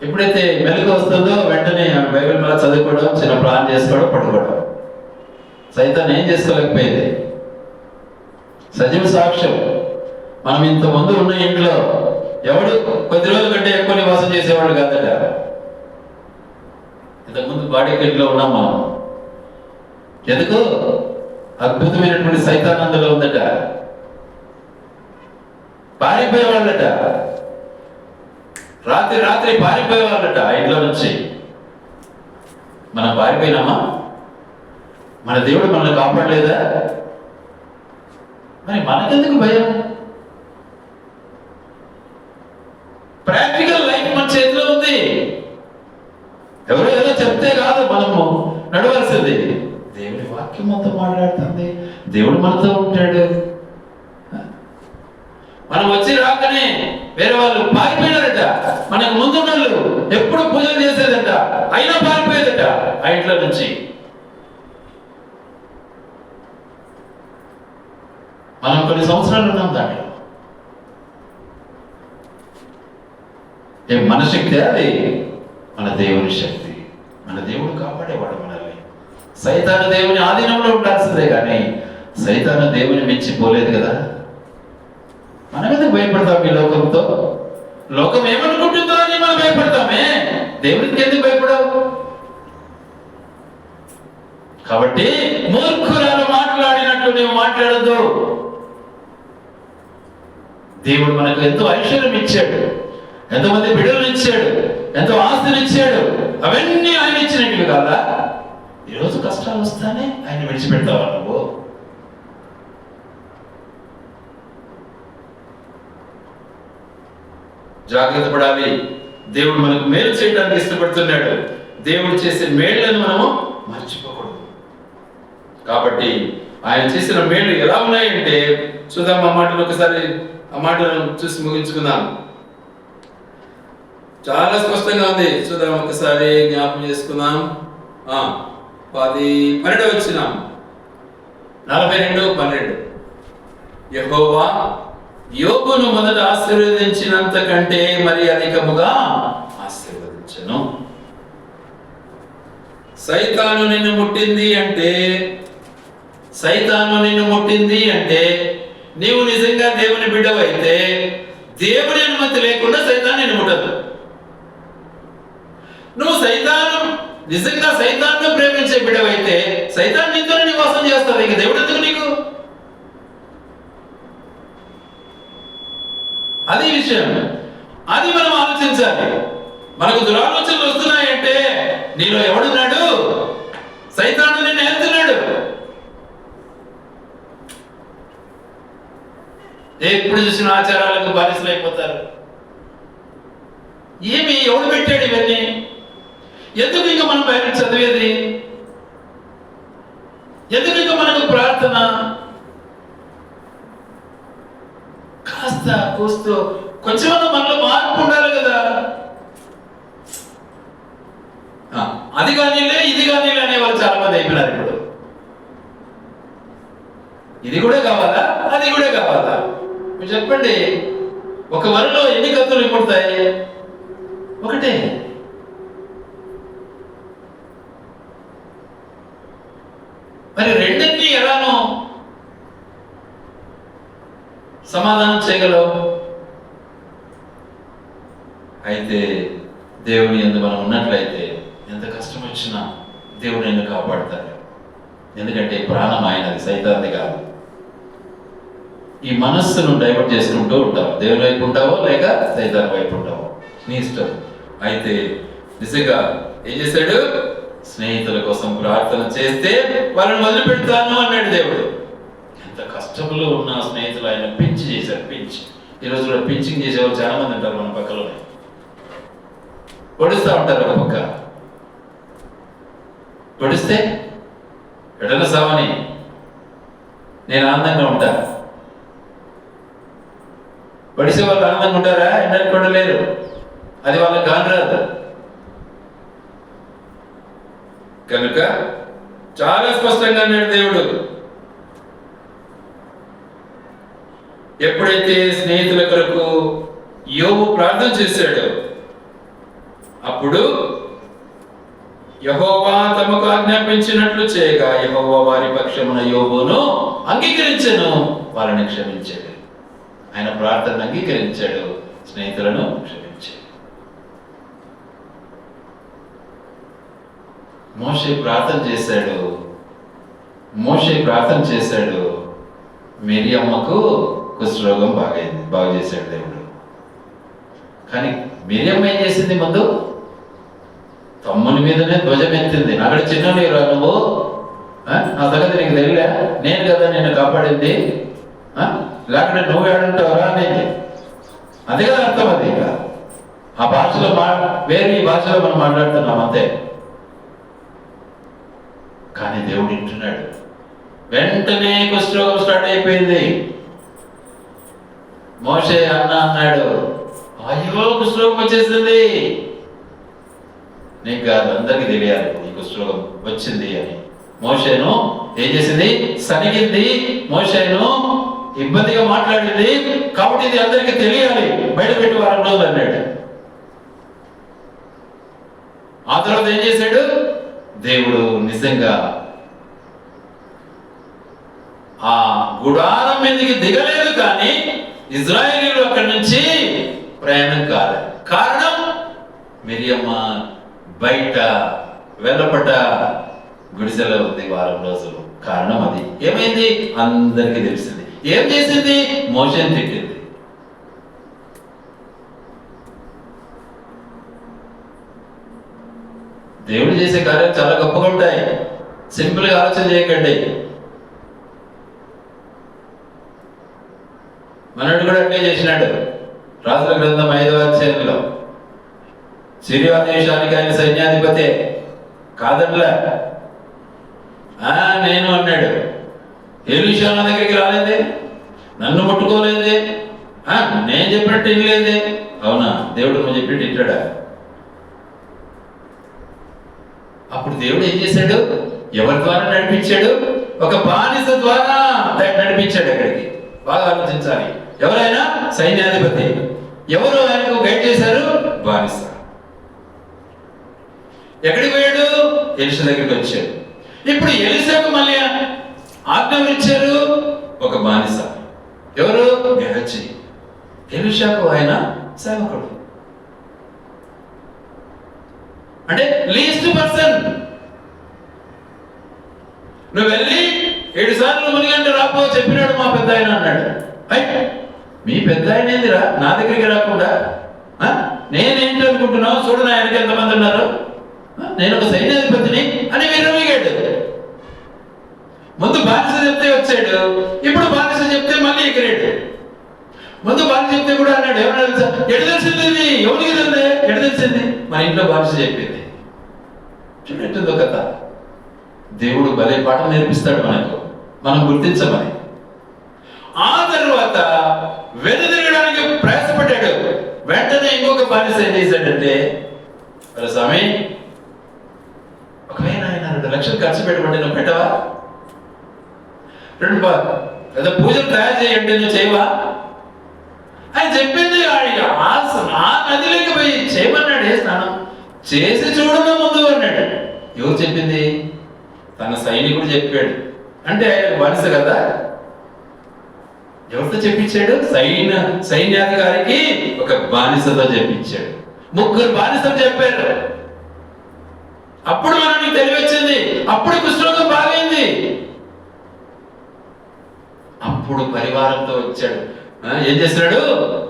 ఎప్పుడైతే మెలకు వస్తుందో వెంటనే బైబిల్ మళ్ళీ చదువుకోవడం, చిన్న ప్లాన్ చేసుకోవడం, పట్టుకోవడం. సైతాన్ ఏం చేసుకోలేకపోయింది. సజీవ సాక్ష్యం. మనం ఇంతమంది ఉన్న ఇంట్లో ఎవడు కొద్ది రోజుల కంటే ఎక్కువ నివాసం చేసేవాళ్ళు కాదట. ఇంతకుముందు బాడీ ఇంట్లో ఉన్నాం మనం. ఎందుకు? అద్భుతమైనటువంటి సైతానందలో ఉందట. పారిపోయేవాళ్ళట, రాత్రి పారిపోయేవాళ్ళట ఆ ఇంట్లో నుంచి. మనం పారిపోయినామా? మన దేవుడు మనల్ని కాపాడలేదా? మరి మనకెందుకు భయం? ప్రాక్టికల్ లైఫ్ మన చేతిలో ఉంది. ఎవరో ఏదో చెప్తే కాదు మనము నడవలసింది. దేవుడి వాక్యం మనతో మాట్లాడుతుంది, దేవుడు మనతో ఉంటాడు. మనం వచ్చి రాకనే వేరే వాళ్ళు పారిపోయినారట. మనకు ముందున్న వాళ్ళు ఎప్పుడు పూజలు చేసేదట, అయినా పారిపోయేదట ఆ ఇంట్లో నుంచి. మనం కొన్ని సంవత్సరాలు ఉన్నాం దాంట్లో. మన శక్తి అది? మన దేవుని శక్తి. మన దేవుడు కాపాడేవాడు మనల్ని. సైతాను దేవుని ఆధీనంలో ఉండాల్సిందే, కానీ సైతాను దేవుని మెచ్చిపోలేదు కదా. మనం ఎందుకు భయపడతాం ఈ లోకంతో? లోకం ఏమనుకుంటుందో అని మనం భయపడతామే, దేవుడికి ఎందుకు భయపడవు? కాబట్టి మూర్ఖురాలు మాట్లాడినట్టు నీవు మాట్లాడద్దు. దేవుడు మనకు ఎంతో ఐశ్వర్యం ఇచ్చాడు, ఎంతోమంది బిడ్డలను ఇచ్చాడు, ఎంతో ఆస్తిని ఇచ్చాడు. అవన్నీ ఆయన ఇచ్చినట్టు కాదా? ఈరోజు కష్టాలు వస్తానే ఆయన విడిచిపెడతావా నువ్వు? జాగ్రత్త పడాలి. దేవుడు మనకు మేలు చేయడానికి ఇష్టపడుతున్నాడు. దేవుడు చేసే మేళ్లను మనము మర్చిపోకూడదు. కాబట్టి ఆయన చేసిన మేళ్లు ఎలా ఉన్నాయంటే చూద్దాం. ఆ మాటలు ఒకసారి, ఆ మాటలను చూసి ముగించుకుందాం. చాలా స్పష్టంగా ఉంది. చూద్దాం ఒకసారి, జ్ఞాపకం చేసుకుందాం. 12 వచ్చిన 42:12. యెహోవా యోబును మొదట ఆశీర్వదించినంత కంటే మరి అధికముగా ఆశీర్వదించెను. సైతాను నిన్ను ముట్టింది అంటే నీవు నిజంగా దేవుని బిడ్డవైతే దేవుని అనుమతి లేకుండా సైతాన్ నిన్ను ముట్టదు. నువ్వు నిజంగా సైతాన్ని ప్రేమించే బిడ్డవైతే సైతాన్ నీతోనే నివాసం చేస్తావు. ఇక దేవుడు ఎందుకు నీకు? అది విషయం. అది మనం ఆలోచించాలి. మనకు దురాలోచనలు వస్తున్నాయంటే నీలో ఎవడున్నాడు? సైతాను నిన్ను వెళ్తున్నాడు. ఎప్పుడు చూసిన ఆచారాలకు బానిసలు అయిపోతారు. ఎవడు పెట్టాడు ఇవన్నీ? ఎందుకు ఇంకా మనం బయట చదివేది? ఎందుకు ఇంకా మనకు ప్రార్థన? కాస్త కూస్తూ కొంచెమన్నా మనలో మార్పు ఉండాలి కదా. అది కానీలే ఇది కానీలే అనేవాళ్ళు చాలా మంది అయిపోయినారు. ఇప్పుడు ఇది కూడా కావాలా, అది కూడా కావాలా? మీరు చెప్పండి, ఒక వరలో ఎన్ని కత్తులు ఇప్పుడతాయి? ఒకటే. మరి రెండింటినీ ఎలానో సమాధానం చేయగలవు? అయితే దేవుని యందు మనం ఉన్నట్లయితే ఎంత కష్టం వచ్చినా దేవుడు నిన్ను కాపాడుతాడు. ఎందుకంటే ప్రాణం ఆయనది, సైతాన్ది కాదు. ఈ మనస్సును డైవర్ట్ చేసుకుంటూ ఉంటావు. దేవుని వైపు ఉంటావో లేక సైతాన్ వైపు ఉంటావో, నీ ఇష్టం. అయితే నిజంగా ఏం చేశాడు? స్నేహితుల కోసం ప్రార్థన చేస్తే వాళ్ళని వదిలిపెడతాను అన్నాడు దేవుడు. ఎంత కష్టంలో ఉన్న స్నేహితులు ఆయన పింఛి చేశారు. పింఛి ఈరోజు కూడా పింఛింగ్ చేసేవాళ్ళు చాలా మంది ఉంటారు మన పక్కలోనే. పొడుస్తూ ఉంటారు ఒక పక్క. పొడిస్తే ఎడల సావని నేను ఆనందంగా ఉంటా. పొడిసే వాళ్ళు ఆనందంగా ఉంటారా? ఎండని కూడా లేరు. అది వాళ్ళకి కానరాదు. కనుక చాలా స్పష్టంగా అన్నాడు దేవుడు. ఎప్పుడైతే స్నేహితుల కొరకు యోబు ప్రార్థన చేశాడో అప్పుడు యెహోవా తమకు ఆజ్ఞాపించినట్లు చేయగా యెహోవా వారి పక్షమున యోబును అంగీకరించెను, వారిని క్షమించాడు. ఆయన ప్రార్థనను అంగీకరించాడు, స్నేహితులను క్షమించాడు. మోషే ప్రార్థన చేశాడు. మిరియమ్మకు కుష్ఠరోగం బాగు చేశాడు దేవుడు. కానీ మిరియమ్మ ఏం చేసింది? ముందు తమ్ముని మీదనే ధ్వజం ఎత్తింది. అక్కడ చిన్నలేరా నువ్వు? నా సంగతి నీకు తెలియలే? నేను కదా నిన్ను కాపాడింది, లేకపోతే నువ్వు ఏడుంటావురా అనేది. అదే కదా అర్థం. అది ఇక ఆ భాషలో వేరే ఈ భాషలో మనం మాట్లాడుతున్నాం అంతే. కానీ దేవుడు వింటున్నాడు. వెంటనే కుష్ఠరోగం స్టార్ట్ అయిపోయింది. మోషే అన్నాడు, అయ్యో కుష్ఠరోగం వచ్చేసింది. నీకు కాదు, అందరికీ తెలియాలి ఈ కుష్ఠరోగం వచ్చింది అని. మోషేను ఏం చేసింది? సనిగింది. మోషేను ఇబ్బందిగా మాట్లాడింది. కాబట్టి ఇది అందరికీ తెలియాలి, బయట పెట్టి 4 రోజులు అన్నాడు. ఆ తర్వాత ఏం చేశాడు? దేవుడు నిజంగా ఆ గుడారం మీదకి దిగలేదు, కానీ ఇజ్రాయేలీలు అక్కడి నుంచి ప్రయాణం కాలేదు. కారణం మిరియమ్మ బయట వెల్లపట గుడిసెలో ఉంది 4 రోజులు. కారణం అది. ఏమైంది? అందరికీ తెలిసింది. ఏం చేసింది? మోషేని తిట్టింది. దేవుడు చేసే కార్యాలు చాలా గొప్పగా ఉంటాయి. సింపుల్గా ఆలోచన చేయకండి. మనడు కూడా అట్లే చేసినాడు. రాజుల గ్రంథం 5వ అధ్యాయంలో సిరియా దేశానికి ఆయన సైన్యాధిపతే కాదట్లా నేను అన్నాడు. ఎలీషా నా దగ్గరికి రాలేదే, నన్ను ముట్టుకోలేదే, నేను చెప్పినట్టు వినలేదే. అవునా? దేవుడు నువ్వు చెప్పినట్టు వింటాడా? అప్పుడు దేవుడు ఏం చేశాడు? ఎవరి ద్వారా నడిపించాడు? ఒక బానిస ద్వారా నడిపించాడు. అక్కడికి బాగా ఆలోచించాలి. ఎవరైనా సైన్యాధిపతి. ఎవరు ఆయనకు గైడ్ చేశారు? బానిస. ఎక్కడికి పోయాడు? ఎలీషా దగ్గరికి వచ్చాడు. ఇప్పుడు ఎలీషాకు మళ్ళీ ఆజ్ఞలు ఇచ్చారు ఒక బానిస. ఎవరు? గెహజీ. ఎలీషాకు ఆయన సేవకుడు. అంటే లీస్ట్ పర్సన్. నువ్వు వెళ్ళి 7 సార్లు మునిగంటే రాపో చెప్పినాడు మా పెద్ద ఆయన అన్నాడు. మీ పెద్ద ఆయన ఏందిరా నా దగ్గరికి రాకుండా? నేనేంటి అనుకుంటున్నావు? చూడు నా ఆయనకి ఎంతమంది ఉన్నారు, నేను ఒక సైన్యాధిపతిని అని విరమిగాడు. ముందు బానిస చెప్తే వచ్చాడు, ఇప్పుడు బానిస చెప్తే మళ్ళీ ఎగిరాడు. ముందు బానిస చెప్తే కూడా అన్నాడు, ఎవరు తెలుసా? ఎడు తెలిసింది ఇది? ఎవరికి తెలియదే? ఎడు తెలిసింది? మన ఇంట్లో బానిస చెప్పింది. చూడట్టుందో కథ. దేవుడు భలే పాఠం నేర్పిస్తాడు మనకు, మనం గుర్తించమని. ఆ తర్వాత వెనుదిరగడానికి ప్రయాసపడ్డాడు. వెంటనే ఇంకొక బానిస ఏం చేశాడంటే, స్వామి ఒకవేళ ఆయన 2 లక్షలు ఖర్చు పెట్టమంటే నువ్వు పెట్టవా? ఏదో పూజలు తయారు చేయండి, నువ్వు చేయవా అని చెప్పింది. ఆ నదిలోకి పోయి చేయమన్నాడే స్నానం, చేసి చూడడం ముందు అన్నాడు. ఎవరు చెప్పింది? తన సైనికుడు చెప్పాడు. అంటే ఆయన బానిస కదా, ఎవరితో చెప్పించాడు? సైన్యాధికారికి ఒక బానిసతో చెప్పించాడు. 3 బానిసలు చెప్పారు. అప్పుడు మనకి తెలివచ్చింది, అప్పుడు కుష్ఠరోగం బాగైంది. అప్పుడు పరివారంతో వచ్చాడు. ఏం చేస్తున్నాడు?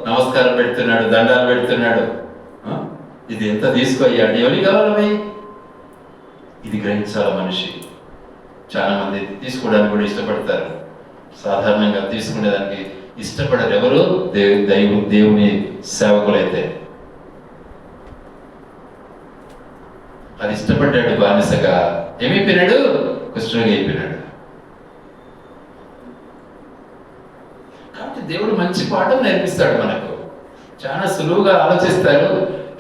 నమస్కారం పెడుతున్నాడు, దండాలు పెడుతున్నాడు. ఇది ఎంత తీసుకోయ్యాడు, ఎవరికి కావాలి? ఇది గ్రహించాల మనిషి. చాలా మంది తీసుకోవడానికి కూడా ఇష్టపడతారు, సాధారణంగా తీసుకునేదానికి ఇష్టపడరు. ఎవరు? దేవుని సేవకులైతే. అది ఇష్టపడ్డాడు బానిసగా. ఏమైపోయినాడు? కుష్ఠరోగి అయిపోయినాడు. కాబట్టి దేవుడు మంచి పాఠం నేర్పిస్తాడు మనకు. చాలా సులువుగా ఆలోచిస్తారు,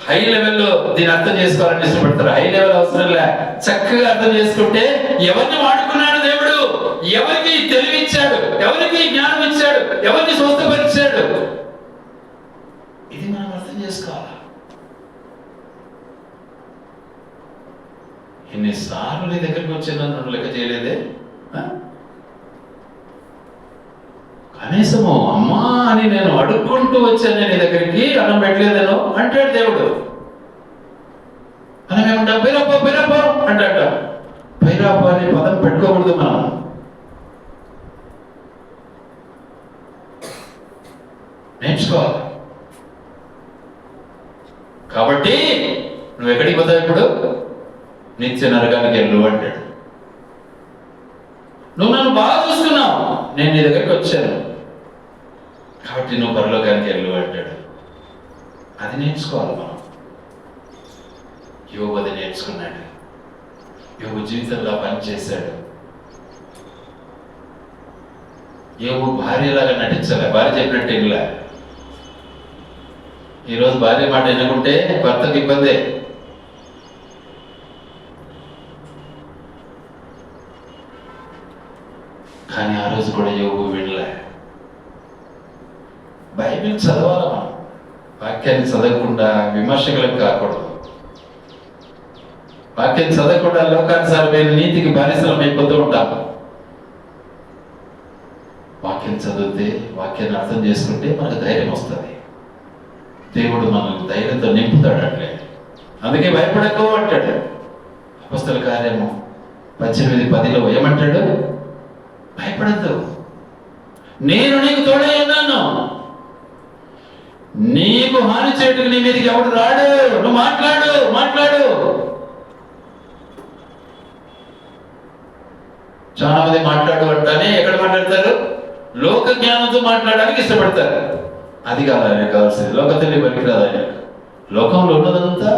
హై లెవెల్లో దీన్ని అర్థం చేసుకోవాలని ఇష్టపడతారు. హై లెవెల్ అవసరం లే, చక్కగా అర్థం చేసుకుంటే ఎవరిని వాడుకున్నాడు దేవుడు, ఎవరికి తెలివిచ్చాడు, ఎవరికి జ్ఞానం ఇచ్చాడు, ఎవరిని స్వస్థపరిచాడు, ఇది మనం అర్థం చేసుకోవాలి. ఎన్నిసార్లు నీ దగ్గరికి వచ్చాను నన్ను లెక్క చేయలేదే? కనీసము అమ్మా అని నేను అడుక్కుంటూ వచ్చాను నీ దగ్గరికి, అన్నం పెట్టలేదేనో అంటాడు దేవుడు. మనం ఏమంటాం? పైరాపో అంటాట. పైరాపో అనే పదం పెట్టుకోకూడదు మనం. నేర్చుకోవాలి. కాబట్టి నువ్వు ఎక్కడికి పోతావు ఇప్పుడు? నిత్య నరకానికి వెళ్ళు అంటాడు. నువ్వు నన్ను బాగా చూసుకున్నావు, నేను నీ దగ్గరికి వచ్చాను, కాబట్టి నువ్వు పరలోకానికి వెళ్ళు అంటాడు. అది నేర్చుకోవాలి మనం. యోబు అది నేర్చుకున్నాడు. యోబు జీవితంలో పనిచేశాడు. యోబు భార్యలాగా నటించాలి, భార్య చెప్పినట్టు ఇలా. ఈరోజు భార్య మాట వినకుంటే భర్తకు ఇబ్బందే. కానీ ఆ రోజు కూడా యోబు వినలే. బైబిల్ చదవాలి మనం. వాక్యాన్ని చదవకుండా విమర్శకులకు కాకూడదు. వాక్యం చదవకుండా లోకానుసారమైన నీతికి బానిసలం అయిపోతూ ఉంటాము. వాక్యం చదివితే, వాక్యాన్ని అర్థం చేసుకుంటే మనకు ధైర్యం వస్తుంది. దేవుడు మనల్ని ధైర్యంతో నింపుతాడు. అట్లే అందుకే భయపడకు అంటాడు. అపొస్తలుల కార్యము 18:10లో ఏమంటాడు? భయపడద్దు, నేను నీకు తోడై ఉన్నాను, నీకు హాని చేయడానికి నీ మీదకి ఎవడు రాడు, నువ్వు మాట్లాడు. చాలా మంది మాట్లాడు అంటానే ఎక్కడ మాట్లాడతారు? లోక జ్ఞానంతో మాట్లాడడానికి ఇష్టపడతారు. అది కాదు ఆయన కావాల్సింది. లోక తెలివి పనికిరాదు ఆయన. లోకంలో ఉన్నదంతా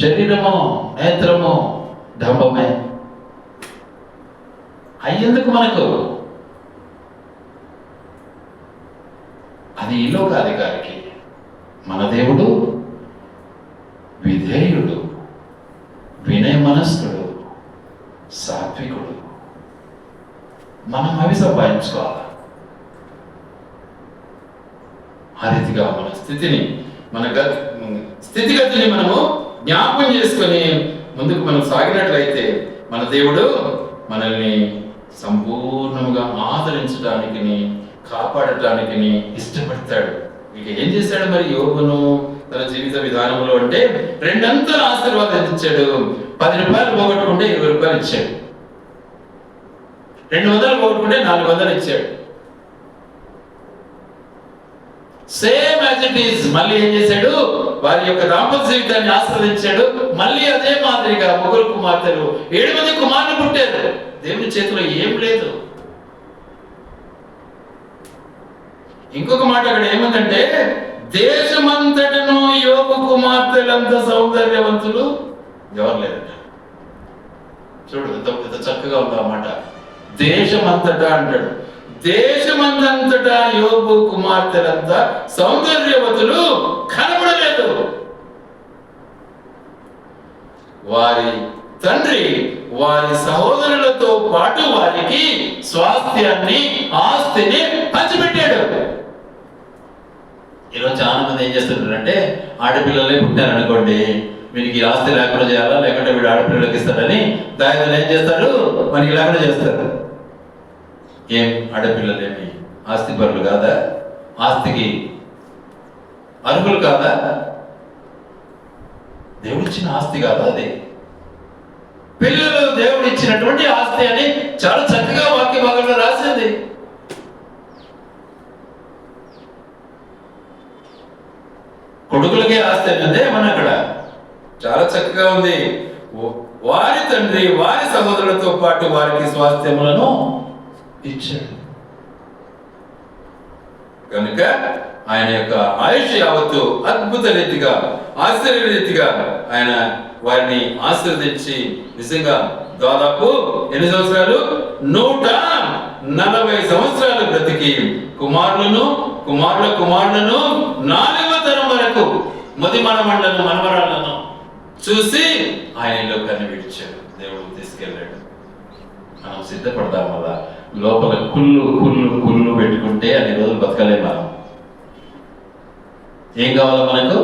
శరీరము, నేత్రము, డంబమే. అయ్యేందుకు మనకు అది ఈ లోకాధికారికి. మన దేవుడు విధేయుడు, వినయ మనస్కుడు, సాత్వికుడు. మనం అవి సంపాదించుకోవాలి. ఆ రీతిగా మన స్థితిగతిని మనము జ్ఞాపకం చేసుకొని ముందుకు మనం సాగినట్లయితే మన దేవుడు మనల్ని సంపూర్ణంగా ఆదరించడానికి, కాపాడటానికి ఇష్టపడతాడు. ఇక ఏం చేశాడు మరి యోబును తన జీవిత విధానంలో అంటే 2 అంతల ఆశీర్వాదం ఇచ్చాడు. 10 రూపాయలు పోగొట్టుకుంటే 20 రూపాయలు ఇచ్చాడు. 200 పోగొట్టుకుంటే 400 ఇచ్చాడు. Same as it is. మళ్ళీ ఏం చేశాడు? వారి యొక్క దాంపత్య జీవితాన్ని ఆస్వాదించాడు. మళ్ళీ అదే మాదిరిగా 3 కుమార్తెలు, 7 మంది కుమారులు పుట్టారు. దేవుని చేతిలో ఏం లేదు. ఇంకొక మాట అక్కడ ఏమందంటే, దేశమంతటను యోబు కుమార్తెలంత సౌందర్యవంతులు ఎవరు లేరట. చూడు ఎంత చక్కగా ఉంది ఆ మాట. దేశమంతటా అంటాడు. దేశమంతటా యోబు కుమార్తెలంతా సౌందర్యవతులు కనబడలేదు. వారి తండ్రి వారి సహోదరులతో పాటు వారికి స్వాస్థ్యాన్ని, ఆస్తిని పంచిపెట్టాడు. ఈరోజు చాలా మంది ఏం చేస్తుంటారంటే, ఆడపిల్లలే పుట్టారనుకోండి, వీనికి ఆస్తి లేకుండా చేయాలా, లేకుంటే వీడు ఆడపిల్లలకి ఇస్తాడని దాయిదాలు ఏం చేస్తారు, మనకి లేకుండా చేస్తారు. ఏం ఆడపిల్లలేమి ఆస్తి పరులు కాదా? ఆస్తికి అర్హులు కాదా? దేవుడిచ్చిన ఆస్తి కాదా అది? పిల్లలు దేవుడు ఇచ్చినటువంటి ఆస్తి అని చాలా చక్కగా వాక్య భాగంలో రాసింది. కొడుకులకే ఆస్తి అన్నదే మన అక్కడ చాలా చక్కగా ఉంది. వారి తండ్రి వారి సహోదరులతో పాటు వారికి స్వాస్థ్యములను ఇచ్చాడు. కనుక ఆయన యొక్క ఆయుష్ యావత్తు అద్భుత రీతిగా, ఆశ్చర్య రీతిగా ఆయన వారిని ఆశీర్వదించి నిజంగా దాదాపు ఎన్ని సంవత్సరాలు, 140 సంవత్సరాలు బ్రతికి కుమారులను, కుమారుల కుమారులను, 4వ తరం వరకు మొది మనమండలను, మనవరాలను చూసి ఆయన లోకాన్ని విడిచాడు. దేవుడు తీసుకెళ్ళాడు. మనం సిద్ధపడదాం వల్ల లోపల కుళ్ళు పెట్టుకుంటే అన్ని రోజులు బతకలే. మనం ఏం కావాలో మనకు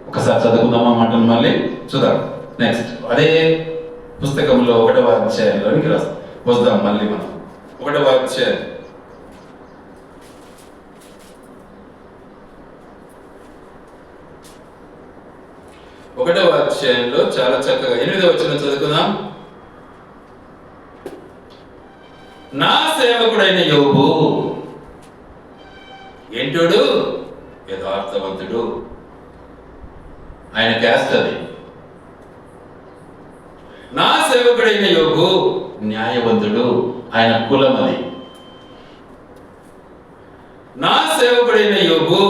ఒకసారి చదువుకుందామా మాటలు మళ్ళీ చూద్దాం. నెక్స్ట్ అదే పుస్తకంలో 1వ అధ్యాయంలోనికి వద్దాం. మళ్ళీ మనం 1వ అధ్యాయం 1వ అధ్యాయంలో చాలా చక్కగా 8వ వచనం చదువుకుందాం. నా సేవకుడైన యోబు ఏంటోడు, యథార్థవంతుడు. ఆయన క్యాస్ట్ అది. నా సేవకుడైన యోబు న్యాయవంతుడు, ఆయన కులం అది. నా సేవకుడైన యోబు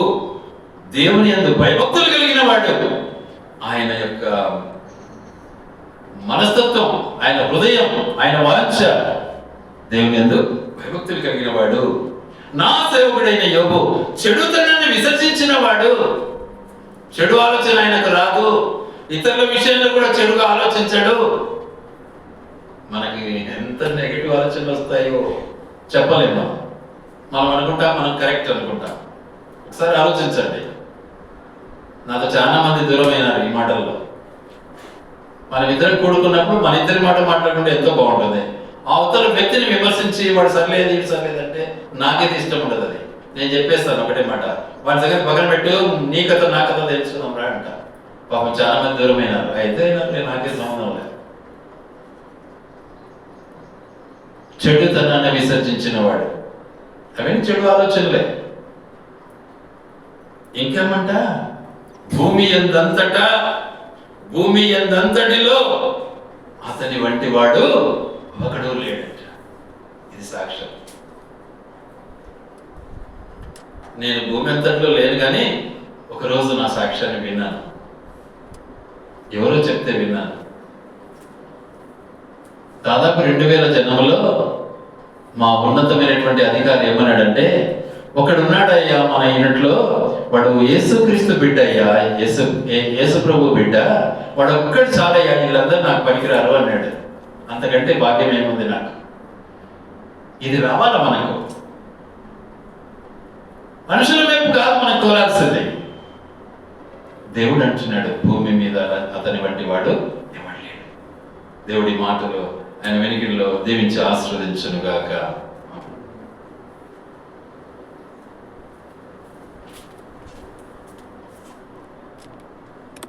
దేవుని యందు భయభక్తులు కలిగిన వాడు. ఆయన యొక్క మనస్తత్వం, ఆయన హృదయం, ఆయన వాంఛ దేవుని యందు భయభక్తులు కలిగిన వాడు. నా సేవకుడైన యోబు చెడుతనాన్ని విసర్జించిన వాడు. చెడు ఆలోచన ఆయనకు రాదు. ఇతరుల విషయంలో కూడా చెడుగా ఆలోచించాడు. మనకి ఎంత నెగిటివ్ ఆలోచనలు వస్తాయో చెప్పలేము. మనం అనుకుంటాం మనం కరెక్ట్ అనుకుంటాం. ఒకసారి ఆలోచించండి. నాతో చాలా మంది దూరమైనారు ఈ మాటల్లో. మనం ఇద్దరు కూడుకున్నప్పుడు మన ఇద్దరి మాట మాట్లాడుకుంటే ఎంతో బాగుంటుంది. అవతల వ్యక్తిని విమర్శించి వాడు సర్లేదు ఇటు సర్లేదంటే నాకైతే ఇష్టం ఉండదు. అది నేను చెప్పేస్తాను ఒకటే మాట, వాడి దగ్గర పక్కన పెట్టు, నీ కథ నా కథ తెలుసుకుందాం రా అంట. పాపం చాలా మంది దూరమైనారు. అయితే నాకే సంబంధం లేదు. చెడుతనాన్ని విసర్జించిన వాడు. అవన్నీ చెడు ఆలోచనలే. ఇంకేమంట, భూమి ఎందంతటిలో అతని వంటి వాడు ఒకడు లేడంట. ఇది సాక్ష్యం. నేను భూమి అంతట్లో లేను కానీ ఒకరోజు నా సాక్ష్యాన్ని విన్నాను. ఎవరో చెప్తే విన్నాను. దాదాపు 2000 జన్మలో మా ఉన్నతమైనటువంటి అధికారి ఏమన్నాడంటే, ఒకడున్నాడయ్యా మన యూనిట్లో, వాడు యేసుక్రీస్తు బిడ్డ అయ్యా, యేసు ప్రభు బిడ్డ, వాడు ఒక్కడు చాలయ్యా, వీళ్ళందరూ నాకు పనికిరారు అన్నాడు. అంతకంటే భాగ్యం ఏముంది నాకు? ఇది రావాలా మనకు? మనుషుల వైపు కాదు మనకు కోరాల్సింది. దేవుడు అంటున్నాడు, భూమి మీద అతని వంటి వాడు ఎవడు లేడు. దేవుడి మాటలు ఆయన వెనుకల్లో దీవించి ఆశీర్వదించును గాక.